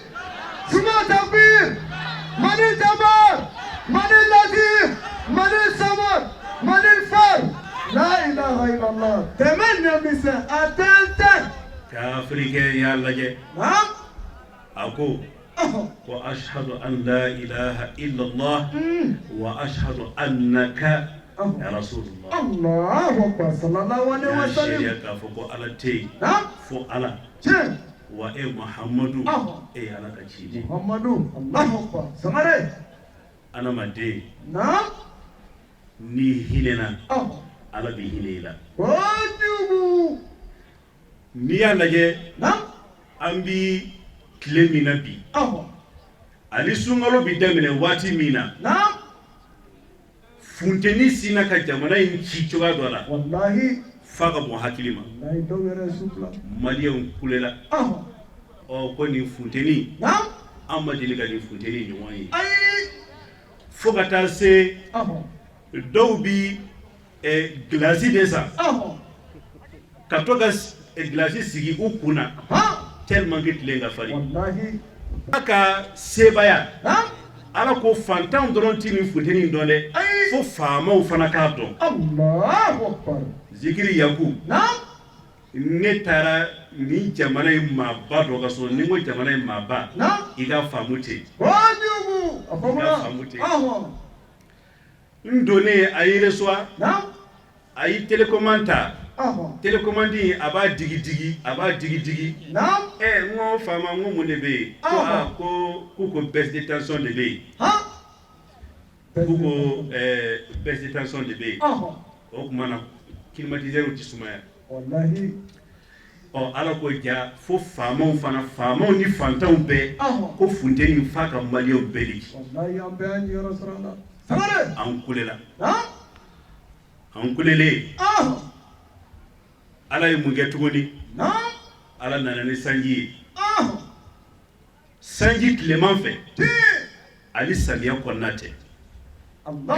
Semua takbir. Manil Jabar, Manil Latif, Manil Samad, Manil Far. La ilaha illallah. Temenni bisa atenten. Kafirikɛ y'a lajɛ a ko ashhadu an la ilaha illallah wa ashhadu annaka rasulullah. Allahu Akbar. Sallallahu alaihi wasallam. Ya k'a fɔ ko Ala tɛ yen fo Ala wa e Muhammadu e Ala ka ciden. Muhammadu Allahu Akbar. Sangare adamaden ni hinɛna Ala bɛ hinɛ i la. Wajibu. N'i y'a lajɛ an bi tile min na bi ani sunkalo bi daminɛ waati min na funteni sinna ka jamana in ci cogoya dɔ la wallahi f'a ka bɔn hakili ma. Wallahi dɔw yɛrɛ sufila maliyɛnw kulela ko nin funteni an ma deli ka nin funteni ɲɔgɔn ye fo ka taa se dɔw bi gilasi de san ka to ka gilasi sigi u kunna tellement que tile ka farin. wallahi Ala ka sebaya Ala ko fantanw dɔrɔn ti nin funteni dɔn dɛ fo faamaw fana k'a dɔn. Allahu Akbar. Zikiri Yaku ne taara nin jamana in maaba dɔ ka so ni ko jamana in maaba i ka faamu ten. Wajibu. Ndonné a yi reçoit a yi télécommande télécommande a b'a digi ngo fama ngo mun de be ko baisse de tension de be ko baisse de tension de be o kuma na climatiseur ti sumaya wallahi ala ko ja fo famaw ni fantaw be ko funteni fa ka maliyo beli wallahi am be an ya rasulullah samare an kulele ala yi mun kɛ tuguni ala nana ni sanji ye sanji tileman fɛ ali samiya kɔnɔna tɛ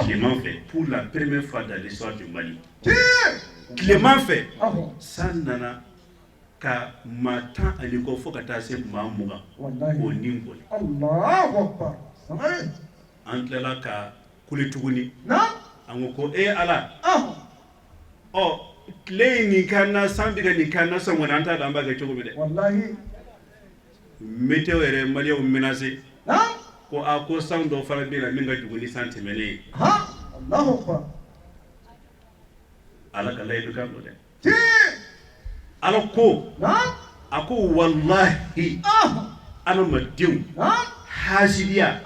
tileman fɛ pour la première fois dans l'histoire du Mali tileman fɛ san nana ka maa 10 ani kɔ fo ka taa se maa 20 k'o ni boli an tilala ka kule tuguni an ko ala tile ni kana san biga ni kana san wani anta da an baka cogo de wallahi météo yɛrɛ maliyɛnw menacé ko ko san dɔ fana bɛ na min ka jugu ni san tɛmɛnen ye Allahu akbar ala ka layidu kan don dɛ ala ko a ko wallahi adamadenw hasidiya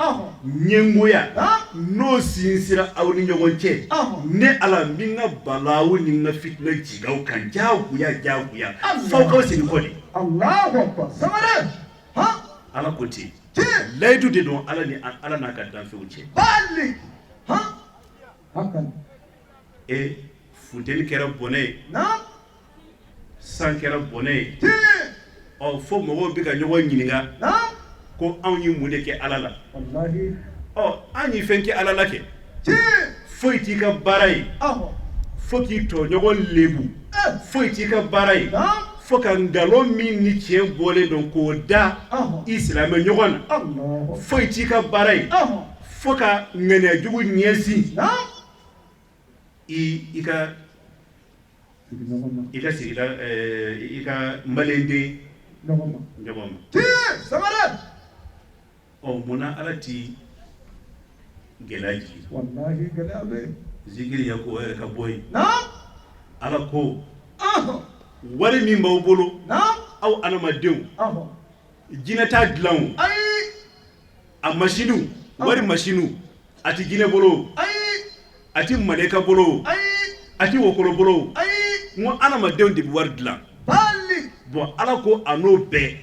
ɲɛngoya n'o sinsira aw ni ɲɔgɔn cɛ ne ala min ka balawu ni n ka fitina jigaw kan jagoya f'aw kaw segin kɔ de Allahu akbar samare ala ko ten layidu de don ala n'a ka danfɛnw cɛ bali funteni kɛra bɔnɛ ye san kɛra bɔnɛ ye fo mɔgɔw bɛ ka ɲɔgɔn ɲininka ko anw ye mun de kɛ ala la wallahi an ye fɛn kɛ ala la kɛ foyi t'i ka baara ye fo k'i tɔɲɔgɔn lebu foyi t'i ka baara ye fo ka ngalon min ni tiɲɛ bɔlen don k'o da i silamɛ ɲɔgɔn na foyi t'i ka baara ye fo ka ŋaniyajugu ɲɛsin i ka sigida i ka maliyɛnden ɲɔgɔn ma munna ala ti gɛlɛya jigi wallahi gɛlɛya bɛ zikiri ya ko yɛrɛ ka bɔ yen ala ko wari min b'aw bolo aw adamadenw jinɛ t'a dilan o a masiniw wari masiniw a ti jinɛ bolo a ti malɛka bolo a ti wokolo bolo n ko adamadenw de bɛ wari dilan bon ala ko a n'o bɛɛ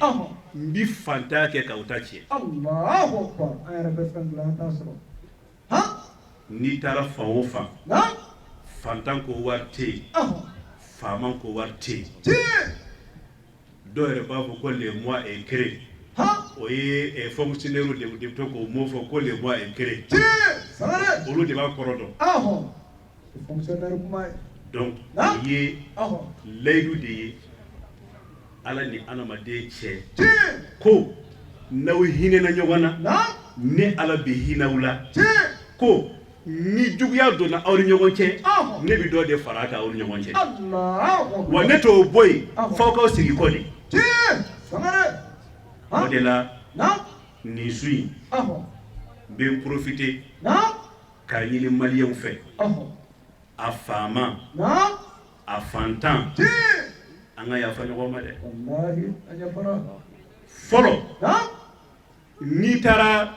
n bi fantanya kɛ k'aw ta tiɲɛ Allahu akbar an yɛrɛ bɛ fɛn dilan an t'a sɔrɔ n'i taara fan o fan fantan ko wari tɛ yen faama ko wari tɛ yen dɔw yɛrɛ b'a fɔ ko les mois est créé o ye fonctionnaire de bɛ to k'o mot fɔ ko les mois est créé olu de b'a kɔrɔ dɔn fonctionnaire kuma ye donc o ye layidu de ye ala ni adamaden cɛ ko n'aw hinɛna ɲɔgɔn na ne ala bɛ hinɛw la ko ni juguya donna aw ni ɲɔgɔn cɛ ne bɛ dɔ de fara a kan aw ni ɲɔgɔn cɛ wa ne t'o bɔ yen f'aw k'aw sigi kɔ de o de la nin su in n bɛ n profiter k'a ɲini maliyɛnw fɛ a faama a fantan an ka yafa ɲɔgɔn ma dɛ fɔlɔ n'i taara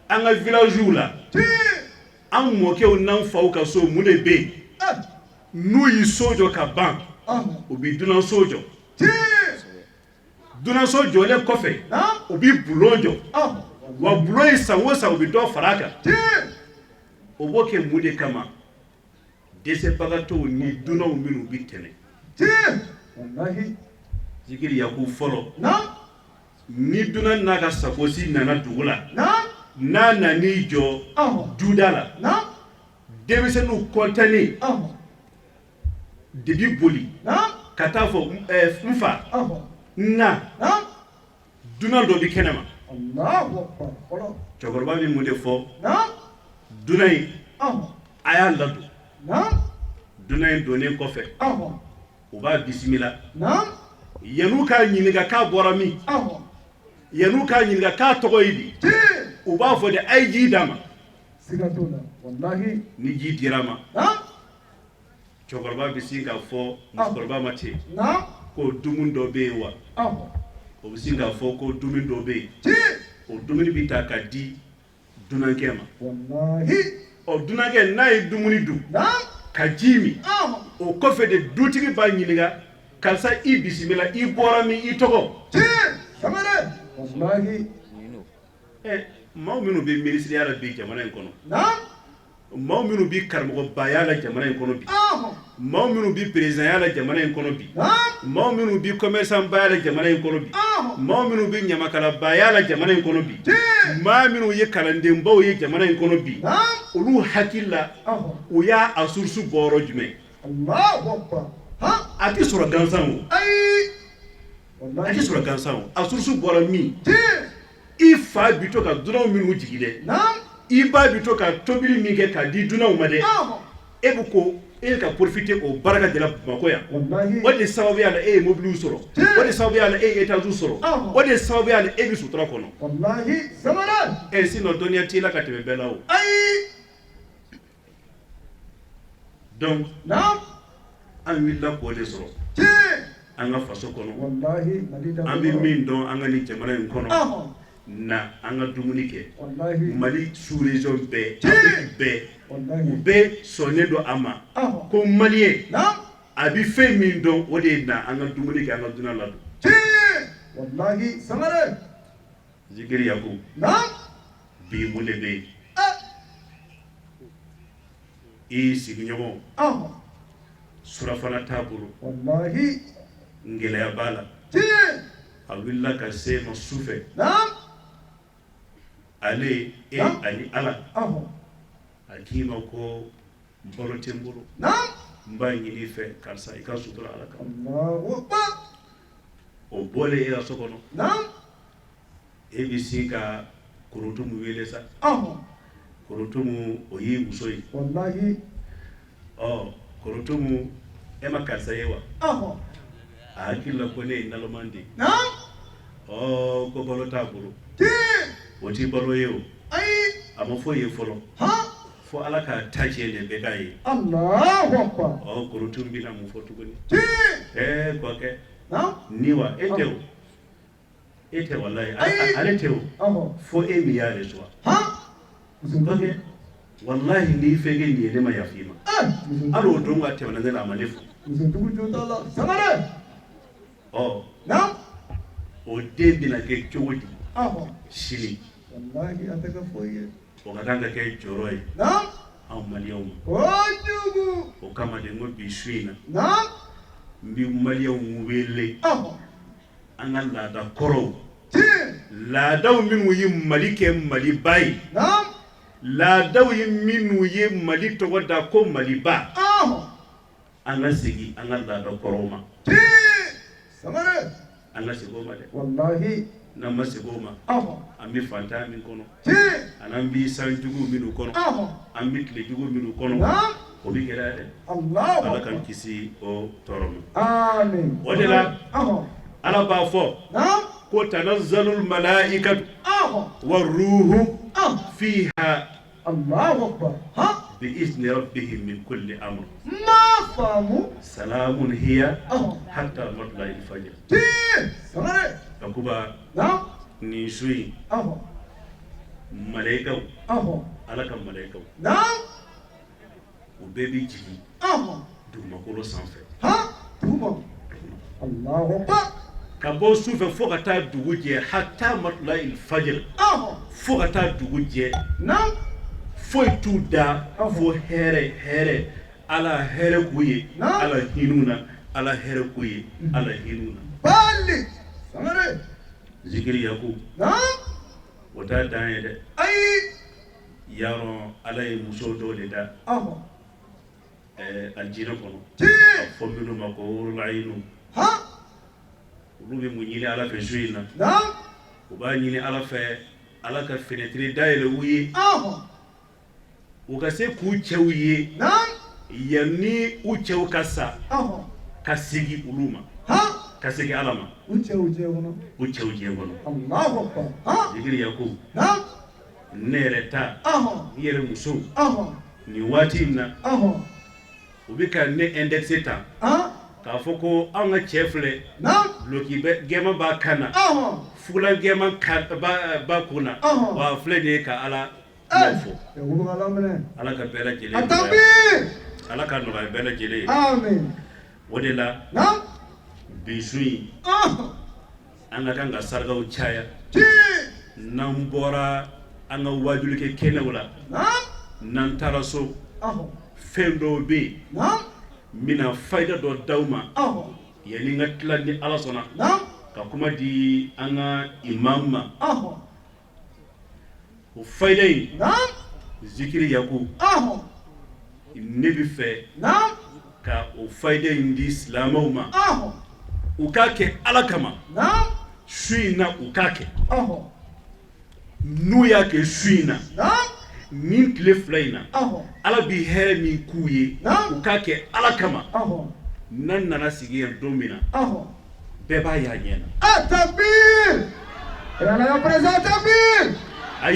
an ka villagew la an mɔkɛw n'an faw ka so mun de bɛ yen n'u y'i so jɔ ka ban u bɛ dunan so jɔ dunan so jɔlen kɔfɛ u bɛ bulon jɔ wa bulon in san o san u bɛ dɔ fara a kan o b'o kɛ mun de kama dɛsɛbagatɔw ni dunanw minnu bɛ tɛmɛ zikiri yaku fɔlɔ ni dunan n'a ka sakosi nana dugu la n'a nan'i jɔ juda la denmisɛnninw kɔntannen debi boli ka taa fɔ n fa n na dunan dɔ bɛ kɛnɛ ma cɛkɔrɔba bɛ mun de fɔ dunan in a y'a ladon dunan in donnen kɔfɛ u b'a bisimila yan'u k'a ɲininka k'a bɔra min yan'u k'a ɲininka k'a tɔgɔ ye di u b'a fɔ de a ye ji d'a ma siga t'o la wallahi ni ji dira ma cɛkɔrɔba bɛ sin k'a fɔ musokɔrɔba ma ten ko dumuni dɔ bɛ yen wa o bɛ sin k'a fɔ ko dumuni dɔ bɛ yen o dumuni bɛ ta ka di dunankɛ ma ɔ dunankɛ n'a ye dumuni dun ka ji min o kɔfɛ de dutigi b'a ɲininka karisa i bisimila i bɔra min i tɔgɔ maaw minnu bɛ minisiriya la bi jamana in kɔnɔ maaw minnu bɛ karamɔgɔbaya la jamana in kɔnɔ bi maaw minnu bɛ perezidanya la jamana in kɔnɔ bi maaw minnu bɛ kɔmɛrisanbaya la jamana in kɔnɔ bi maaw minnu bɛ ɲamakalabaya la jamana in kɔnɔ bi maa minnu ye kalandenbaw ye jamana in kɔnɔ bi olu hakili la u y'a a surusu bɔ yɔrɔ jumɛn a tɛ sɔrɔ gansan o a tɛ sɔrɔ gansan o a surusu bɔra min i fa bi to ka dunanw minnu jigi dɛ i ba bi to ka tobili min kɛ k'a di dunanw ma dɛ e bɛ ko e ka profiter o baraka de la Bamakɔ yan o de sababuya la e ye mobiliw sɔrɔ o de sababuya la e ye étages sɔrɔ o de sababuya la e bɛ sutura kɔnɔ sinon dɔnniya t'i la ka tɛmɛ bɛɛ la o donc an wulila k'o de sɔrɔ an ka faso kɔnɔ an bɛ min dɔn an ka nin jamana in kɔnɔ na an ka dumuni kɛ Mali sous-région bɛɛ Afrique bɛɛ u bɛɛ sɔnnen don a ma ko maliyɛn a bɛ fɛn min dɔn o de ye na an ka dumuni kɛ an ka dunan ladon Zikiri Yaku bi mun de bɛ yen i sigiɲɔgɔn surafana t'a bolo gɛlɛya b'a la a wulila ka se ma su fɛ ale ani Ala a k'i ma ko balo tɛ n bolo n b'a ɲini fɛ karisa i ka sutura Ala kan o bɔlen e ka so kɔnɔ e bɛ sin ka korotumu wele sa korotumu o y'i muso ye korotumu e ma karisa ye wa a hakili la ko ne ye naloman de ko balo t'a bolo o t'i balo ye o a ma fɔ ye fɔlɔ fo Ala ka ta tiɲɛ de bɛɛ k'a ye korotumu bɛna mun fɔ tuguni kɔkɛ ni wa e tɛ o e tɛ wallahi ale tɛ o fo e min y'ale sɔrɔ kɔkɛ wallahi n'i fɛn kɛ nin ye ne ma yafa i ma hali o don ka tɛmɛna ne la a ma ne fo o den bɛna kɛ cogo di sini o ka kan ka kɛ jɔyɔrɔ ye anw maliyɛnw ma o kama de n ko bi su in na n bɛ maliyɛnw wele an ka laada kɔrɔw laadaw minnu ye Mali kɛ Maliba ye laadaw ye minnu ye Mali tɔgɔ da ko Maliba an ka segin an ka laada kɔrɔw ma an ka segin o ma dɛ n'an ma segin o ma an bɛ fantanya min kɔnɔ an bɛ sanjugu minnu kɔnɔ an bɛ tilejugu minnu kɔnɔ o bɛ gɛlɛya dɛ Ala k'an kisi o tɔɔrɔ ma o de la Ala b'a fɔ ko tanazzalul malaikatu waruhu fiha bi izni rabbihim min kulli amr salamun hiya hatta matla'il fajr akuba ni suyi malaikaw Ala ka malaikaw u bɛɛ bɛ jigin dugumakolo sanfɛ ka bɔ su fɛ fo ka taa dugu jɛ hatta matla'il fajr fo ka taa dugu jɛ foyi t'u da fo hɛrɛ Ala hɛrɛ k'u ye Ala hin'u na Ala hɛrɛ k'u ye Ala hin'u na Zikiri Yaku o t'a dan ye dɛ yarɔ Ala ye muso dɔw de da aljinɛ kɔnɔ a fɔ minnu ma ko hurul-aynu olu bɛ mun ɲini Ala fɛ su in na u b'a ɲini Ala fɛ Ala ka fenêtre dayɛlɛ u ye u ka se k'u cɛw ye yanni u cɛw ka sa ka segin olu ma ka segin Ala ma u cɛw diɲɛ kɔnɔ Zikiri Yaku ne yɛrɛ ta n yɛrɛ muso nin waati in na u bɛ ka ne indexé ta k'a fɔ ko anw ka cɛ filɛ duloki gɛman b'a kan na fugulan gɛman b'a kun na wa filɛ de ye ka Ala fɔ Ala ka bɛɛ lajɛlen Ala ka nɔgɔya bɛɛ lajɛlen ye o de la bi su in an ka kan ka sarikaw caya n'an bɔra an ka wajulikɛ kɛnɛw la n'an taara so fɛn dɔw bɛ yen n bɛna fayida dɔ d'aw ma yanni n ka tila ni Ala sɔnna ka kuma di an ka imam ma o fayida in zikiri Yaku ne bɛ fɛ ka o fayida in di silamɛw ma u k'a kɛ Ala kama su in na u k'a kɛ n'u y'a kɛ su in na nin tile fila in na Ala bi hɛrɛ min k'u ye u k'a kɛ Ala kama n'an nana sigi yan don min na bɛɛ b'a y'a ɲɛ na takbir ya président takbir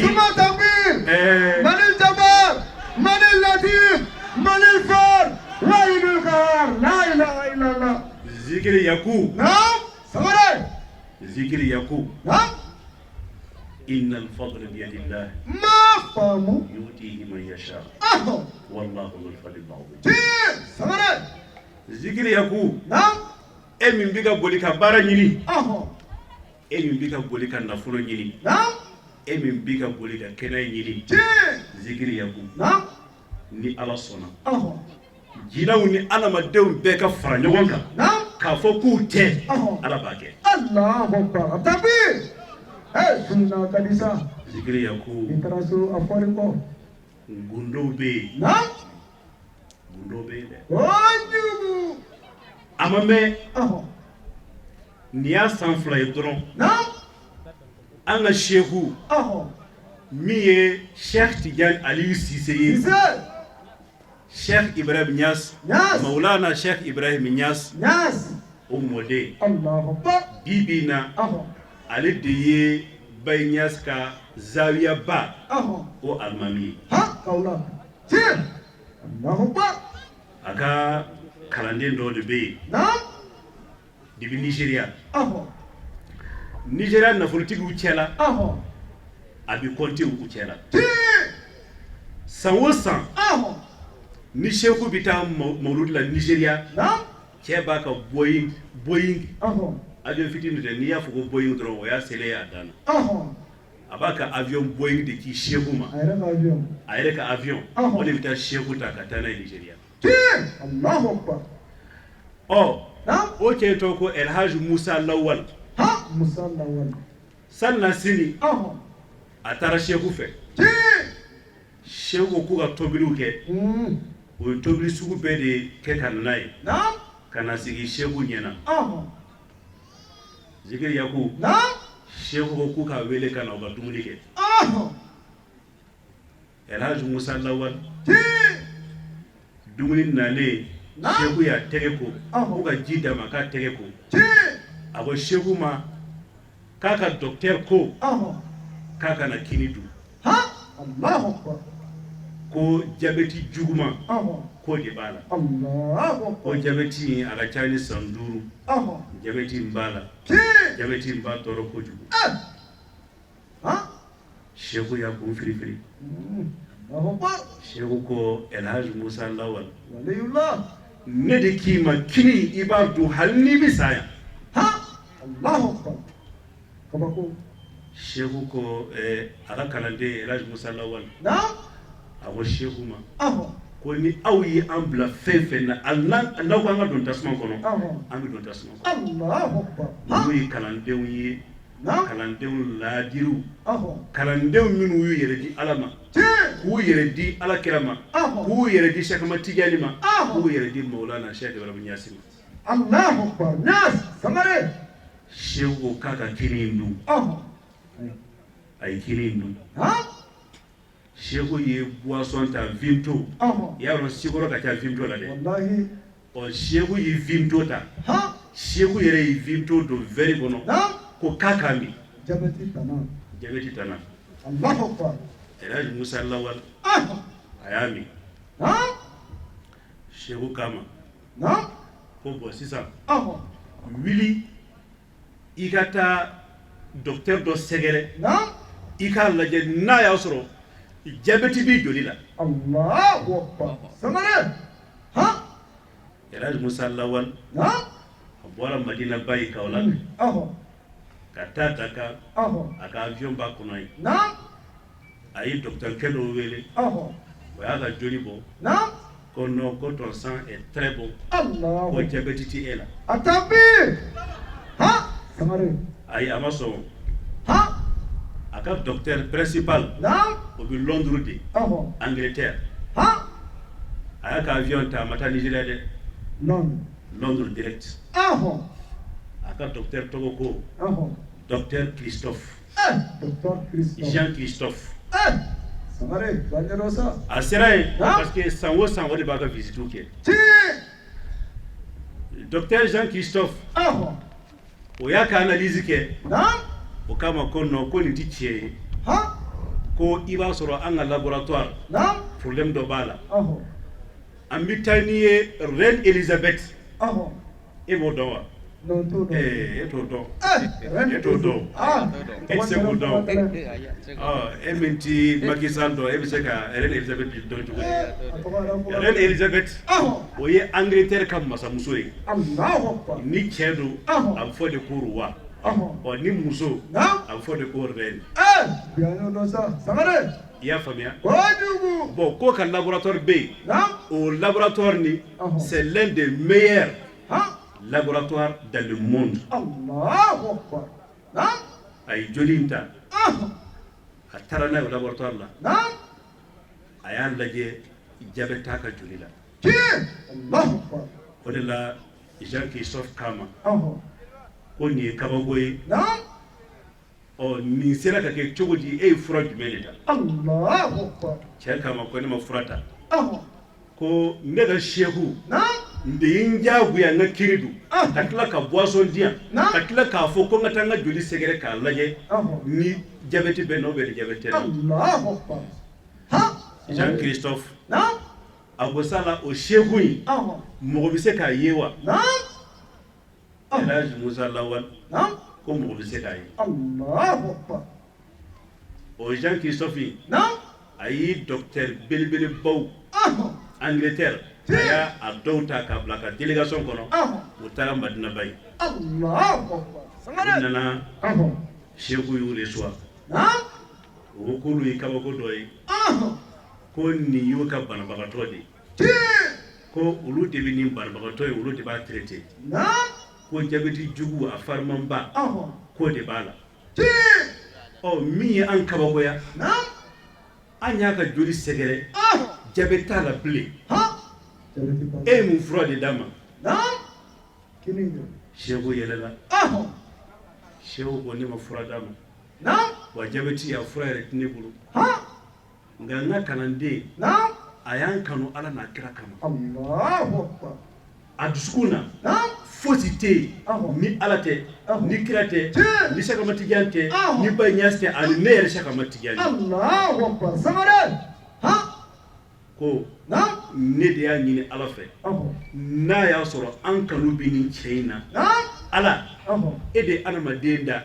suma takbir manil jabar manil latif manil far wahidul qahar la ilaha illallah zikiri Yaku samare zikiri Yaku إن الفضل بيد الله ما فهموا يؤتيه من يشاء والله ذو الفضل العظيم samare zikiri Yaku e min bɛ ka boli ka baara ɲini e min bɛ ka boli ka nafolo ɲini e min bɛ ka boli ka kɛnɛ ɲini zikiri Yaku ni Ala sɔnna jinɛw ni adamadenw bɛɛ ka fara ɲɔgɔn kan k'a fɔ k'u tɛ Ala b'a kɛ Allahu akbar takbir sunna kadisa zikiri Yaku itaraso aforiko gundow bɛ yen gundow bɛ yen dɛ ojugu a ma mɛn nin y'a san fila ye dɔrɔn an ka seku min ye Cheikh Tidiane Aliyu Sise ye Cheikh Ibrahim Niass Maulana Cheikh Ibrahim Niass o mɔden bi bi in na ale de ye Baye Niass ka zawiya ba o alimami ye a ka kalanden dɔ de bɛ yen dibi Nigéria Nigéria nafolotigiw cɛla a bɛ compter u cɛla san o san ni seku bɛ taa mawludi la Nigéria cɛ b'a ka Boeing avion fitinin tɛ n'i y'a fɔ ko Boeing dɔrɔn o y'a selen ye a dan na a b'a ka avion Boeing de ci seku ma a yɛrɛ ka avion o de bɛ taa seku ta ka taa n'a ye Nigéria o cɛ tɔgɔ ko El Hadj Musa Lawal san na sini a taara seku fɛ seku ko k'u ka tobiliw kɛ o ye tobili sugu bɛɛ de kɛ ka na n'a ye ka na sigi seku ɲɛna zikiri Yaku seku ko k'u ka wele ka na u ka dumuni kɛ El Hadj Musa Lawal dumuni nalen seku y'a tɛgɛ ko k'u ka ji d'a ma k'a tɛgɛ ko a ko seku ma k'a ka docteur ko k'a kana kini dun ko jabɛti juguman ko de b'a la ko jabɛti in a ka ca ni san 5 jabɛti in b'a la jabɛti in b'a tɔɔrɔ kojugu seku y'a kun firifiri seku ko El Hadj Musa Lawal ne de k'i ma kini i b'a dun hali n'i bɛ sa yan seku ko a ka kalanden El Hadj Musa Lawal a ko seku ma ko ni aw ye an bila fɛn fɛn na n'aw ko an ka don tasuma kɔnɔ an bɛ don tasuma kɔnɔ n'o ye kalandenw ye kalandenw laadiriw kalandenw minnu y'u yɛrɛ di Ala ma k'u yɛrɛ di Ala kira ma k'u yɛrɛ di Cheikh Ahmad Tidiane ma k'u yɛrɛ di Maulana Cheikh Ibrahim Niass ma seku ko k'a ka kini in dun a ye kini in dun seku ye boisson ta Vimto i y'a dɔn sikɔrɔ ka ca Vimto la dɛ seku ye Vimto ta seku yɛrɛ ye Vimto don verre kɔnɔ ko k'a k'a min jabɛti tana Elhaj Musa Lawal ayami Shehu Kama ko bo sisan wili igata docteur do segere ika laje na ya soro jabeti bi joli la Allahu akbar samare Elhaj Musa Lawal bora Madina Baye Kaolack kata taka aka avion ba kuno yi ayi docteur Kelo wele oya ka joli bo ko non ko ton sang est très bon ko diabète ti est là Atabi samare ayi amaso aka docteur principal au bi Londres de Angleterre aya ka avion ta mata Nigeria de Londres direct aka docteur Togo ko docteur Christophe Jean Christophe samare banyarosa asiraye parce que sanwo de baka visite ke docteur Jean Christophe o ya ka analyse ke o kama ko no ko ni titie ko iba soro an laboratoire problème do bala ambitanie reine Elisabeth e mo do Ementi Makisando Ebiseka Reine Elizabeth Reine Elizabeth oye Angleterre kam masa musoi ni chedo am fo de kuruwa o ni muso am fo de kur reine ya famia bon ko kan laboratoire B au laboratoire ni c'est l'un des meilleurs laboratoire dans le monde. Allahu Akbar. Ay jolinta. Atarana au laboratoire là. Ayan laje jabeta ka jolila. Allahu Akbar. Odela Jean Christophe Kama. Oni kabagoy. O ni sera ka ke chogodi e fura jumelita. Allahu Akbar. Cheka ma ko ni ma furata. Ko ndega shehu. Ndinja buya na kiridu takla ka boisson dia takla ka fo ko ngata nga joli segere ka laje ni diabète be no be diabète Allahu Akbar Jean Christophe agosala o shehui mo bi se ka yewa Elhaj Musa Lawal ko mo bi se ka yi Allahu Akbar o Jean Christophe ayi docteur belbele baw Angleterre ya adouta ka blaka délégation kono o tara Madina Baye Allahu Akbar sangare nana shehu yule soa o kulu ikabako doyi ko ni yoka bana bagato de ko ulu de bini bana bagato ulu de ba traité ko jabeti jugu a farmamba ko de bala o mi an kabako ya anya ka joli segere jabeta la blé e mun fura de dama shehu yelela shehu ko ni ma fura dama wa jabeti ya fura yɛrɛ tine bolo nga nga kanande ayan kanu ala na kira kama Allahu Akbar adusukuna fosi te ni ala tɛ ni kira tɛ ni sakamati jan tɛ ni banyas tɛ ani ne yɛrɛ sakamati jan Allahu Akbar samare ko ne de y'a ɲini ala fɛ n'a y'a sɔrɔ an kanu bi ni cɛ in na ala e de adamaden da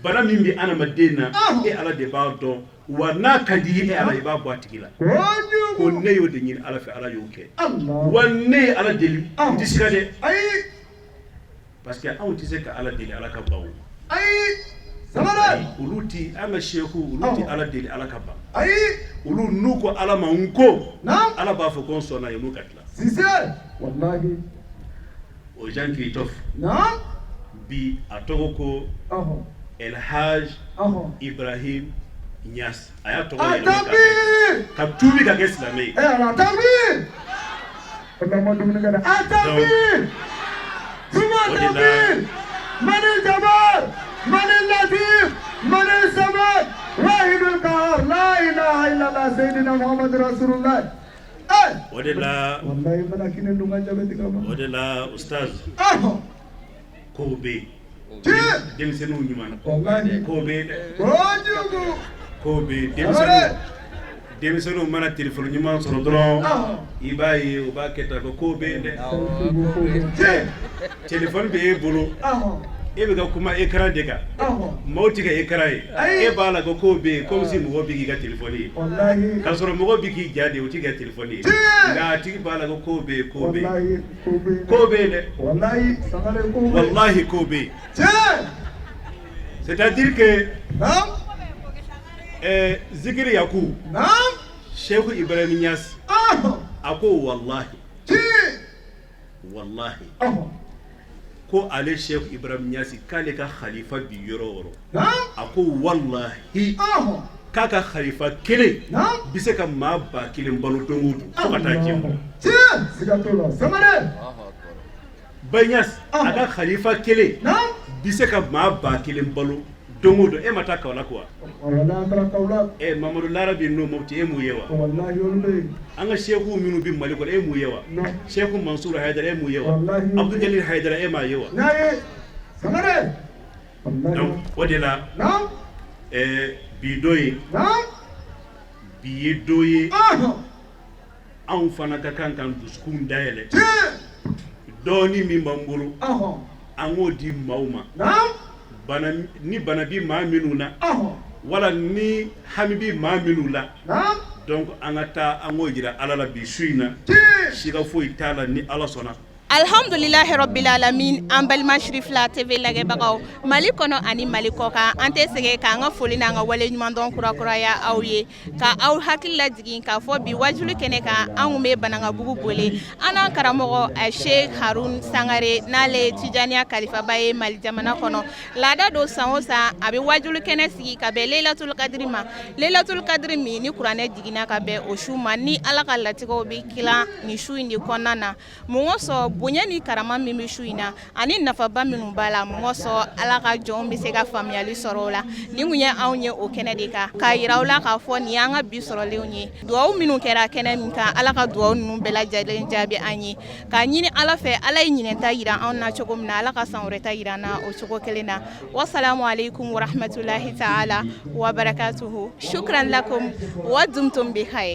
bana min bi adamaden na e ala de b'a dɔn wa n'a ka di e ala i b'a bɔ a tigi la ko ne y'o de ɲini ala fɛ ala y'o kɛ wa ne ye ala deli n tɛ se ka dɛ parce que anw tɛ se ka ala deli ala ka ban o olu ti an ka shehu olu ti ala deli ala ka ban olu n'u ko ala ma nko ala b'a fɔ ko n sɔnna ye n'u ka tila wallahi o Jean Christophe bi a tɔgɔ ko Elhaj Ibrahim Niass a y'a tɔgɔ yɛlɛma ka tuubi ka kɛ silamɛ ye mani jabar mani latif mani samad wahidul qahar la ilaha illallah sayyidina Muhammad rasulullah o de la wallahi mana kine dunga jabe tigama o de la ustaz ko be denmisɛnninw ɲuman wallahi ko be dɛ kojugu ko be denmisɛnninw mana telefɔni ɲuman sɔrɔ dɔrɔn i b'a ye u b'a kɛ tan ko be dɛ telefɔni bɛ e bolo e bɛ ka kuma écran de kan maaw tɛ ka écran ye e b'a la ko be yen comme si mɔgɔ bɛ k'i ka telefɔni ye k'a sɔrɔ mɔgɔ bɛ k'i ja de o tɛ ka telefɔni ye nka a tigi b'a la ko be yen ko be yen dɛ wallahi ko be yen c'est-à-dire que zikiri yaku Sheikh Ibrahim Niass a ko wallahi ko ale Sheikh Ibrahim Niass k'ale ka khalifa bi yɔrɔ o yɔrɔ a ko wallahi k'a ka khalifa kelen bɛ se ka maa 1000 balo don o don fo ka taa diɲɛ bɔ Baye Niass a ka khalifa kelen bɛ se ka maa 1000 balo don o don e ma taa Kaolack wa Mamadou Lara bɛ n'o Mopti e m'u ye wa an ka sheikhu minnu bɛ Mali kɔnɔ e m'u ye wa Sheikh Mansour Haidara e m'u ye wa Abdou Jalil Haidara e m'a ye wa donc o de la bi dɔ ye bi ye dɔ ye anw fana ka kan k'an dusukun dayɛlɛ dɔɔni min b'an bolo an k'o di maaw ma ni bana bi maa minnu na wala ni hami bi maa minnu la donc an ka taa an k'o jira Ala la bi su in na siga foyi t'a la ni Ala sɔnna. Alhamdulillahi rabbil alamin an balima Shirifila TV lagɛbagaw Mali kɔnɔ ani Mali kɔkan an tɛ sɛgɛn k'an ka foli n'an ka wale ɲuman dɔn kurakuraya aw ye ka aw hakili lajigin k'a fɔ bi wajulu kɛnɛ kan an kun bɛ Banankabugu bole an n'an karamɔgɔ Sheikh Harun Sangare n'ale Tijaniya kalifaba ye Mali jamana kɔnɔ laada don san o san a bɛ wajulu kɛnɛ sigi ka bɛn Laylatul Qadri ma Laylatul Qadri min ni kuranɛ jiginna ka bɛn o su ma ni Ala ka latigɛw bɛ kilan ni su in de kɔnɔna na mun sɔn bonya ni karama min bɛ su in na ani nafaba minnu b'a la mɔgɔ sɔn Ala ka jɔnw bɛ se ka faamuyali sɔrɔ o la ni kun ye anw ye o kɛnɛ de kan k'a yira aw la k'a fɔ nin y'an ka bi sɔrɔlenw ye dugawu minnu kɛra kɛnɛ min kan Ala ka dugawu ninnu bɛɛ lajɛlen jaabi an ye k'a ɲini Ala fɛ Ala ye ɲinɛta jira anw na cogo min na Ala ka san wɛrɛta jira an na o cogo kelen na wassalamu alaikum wa rahmatulahi ta'ala wa barakatuhu shukran lakum wa dumtum bi khair.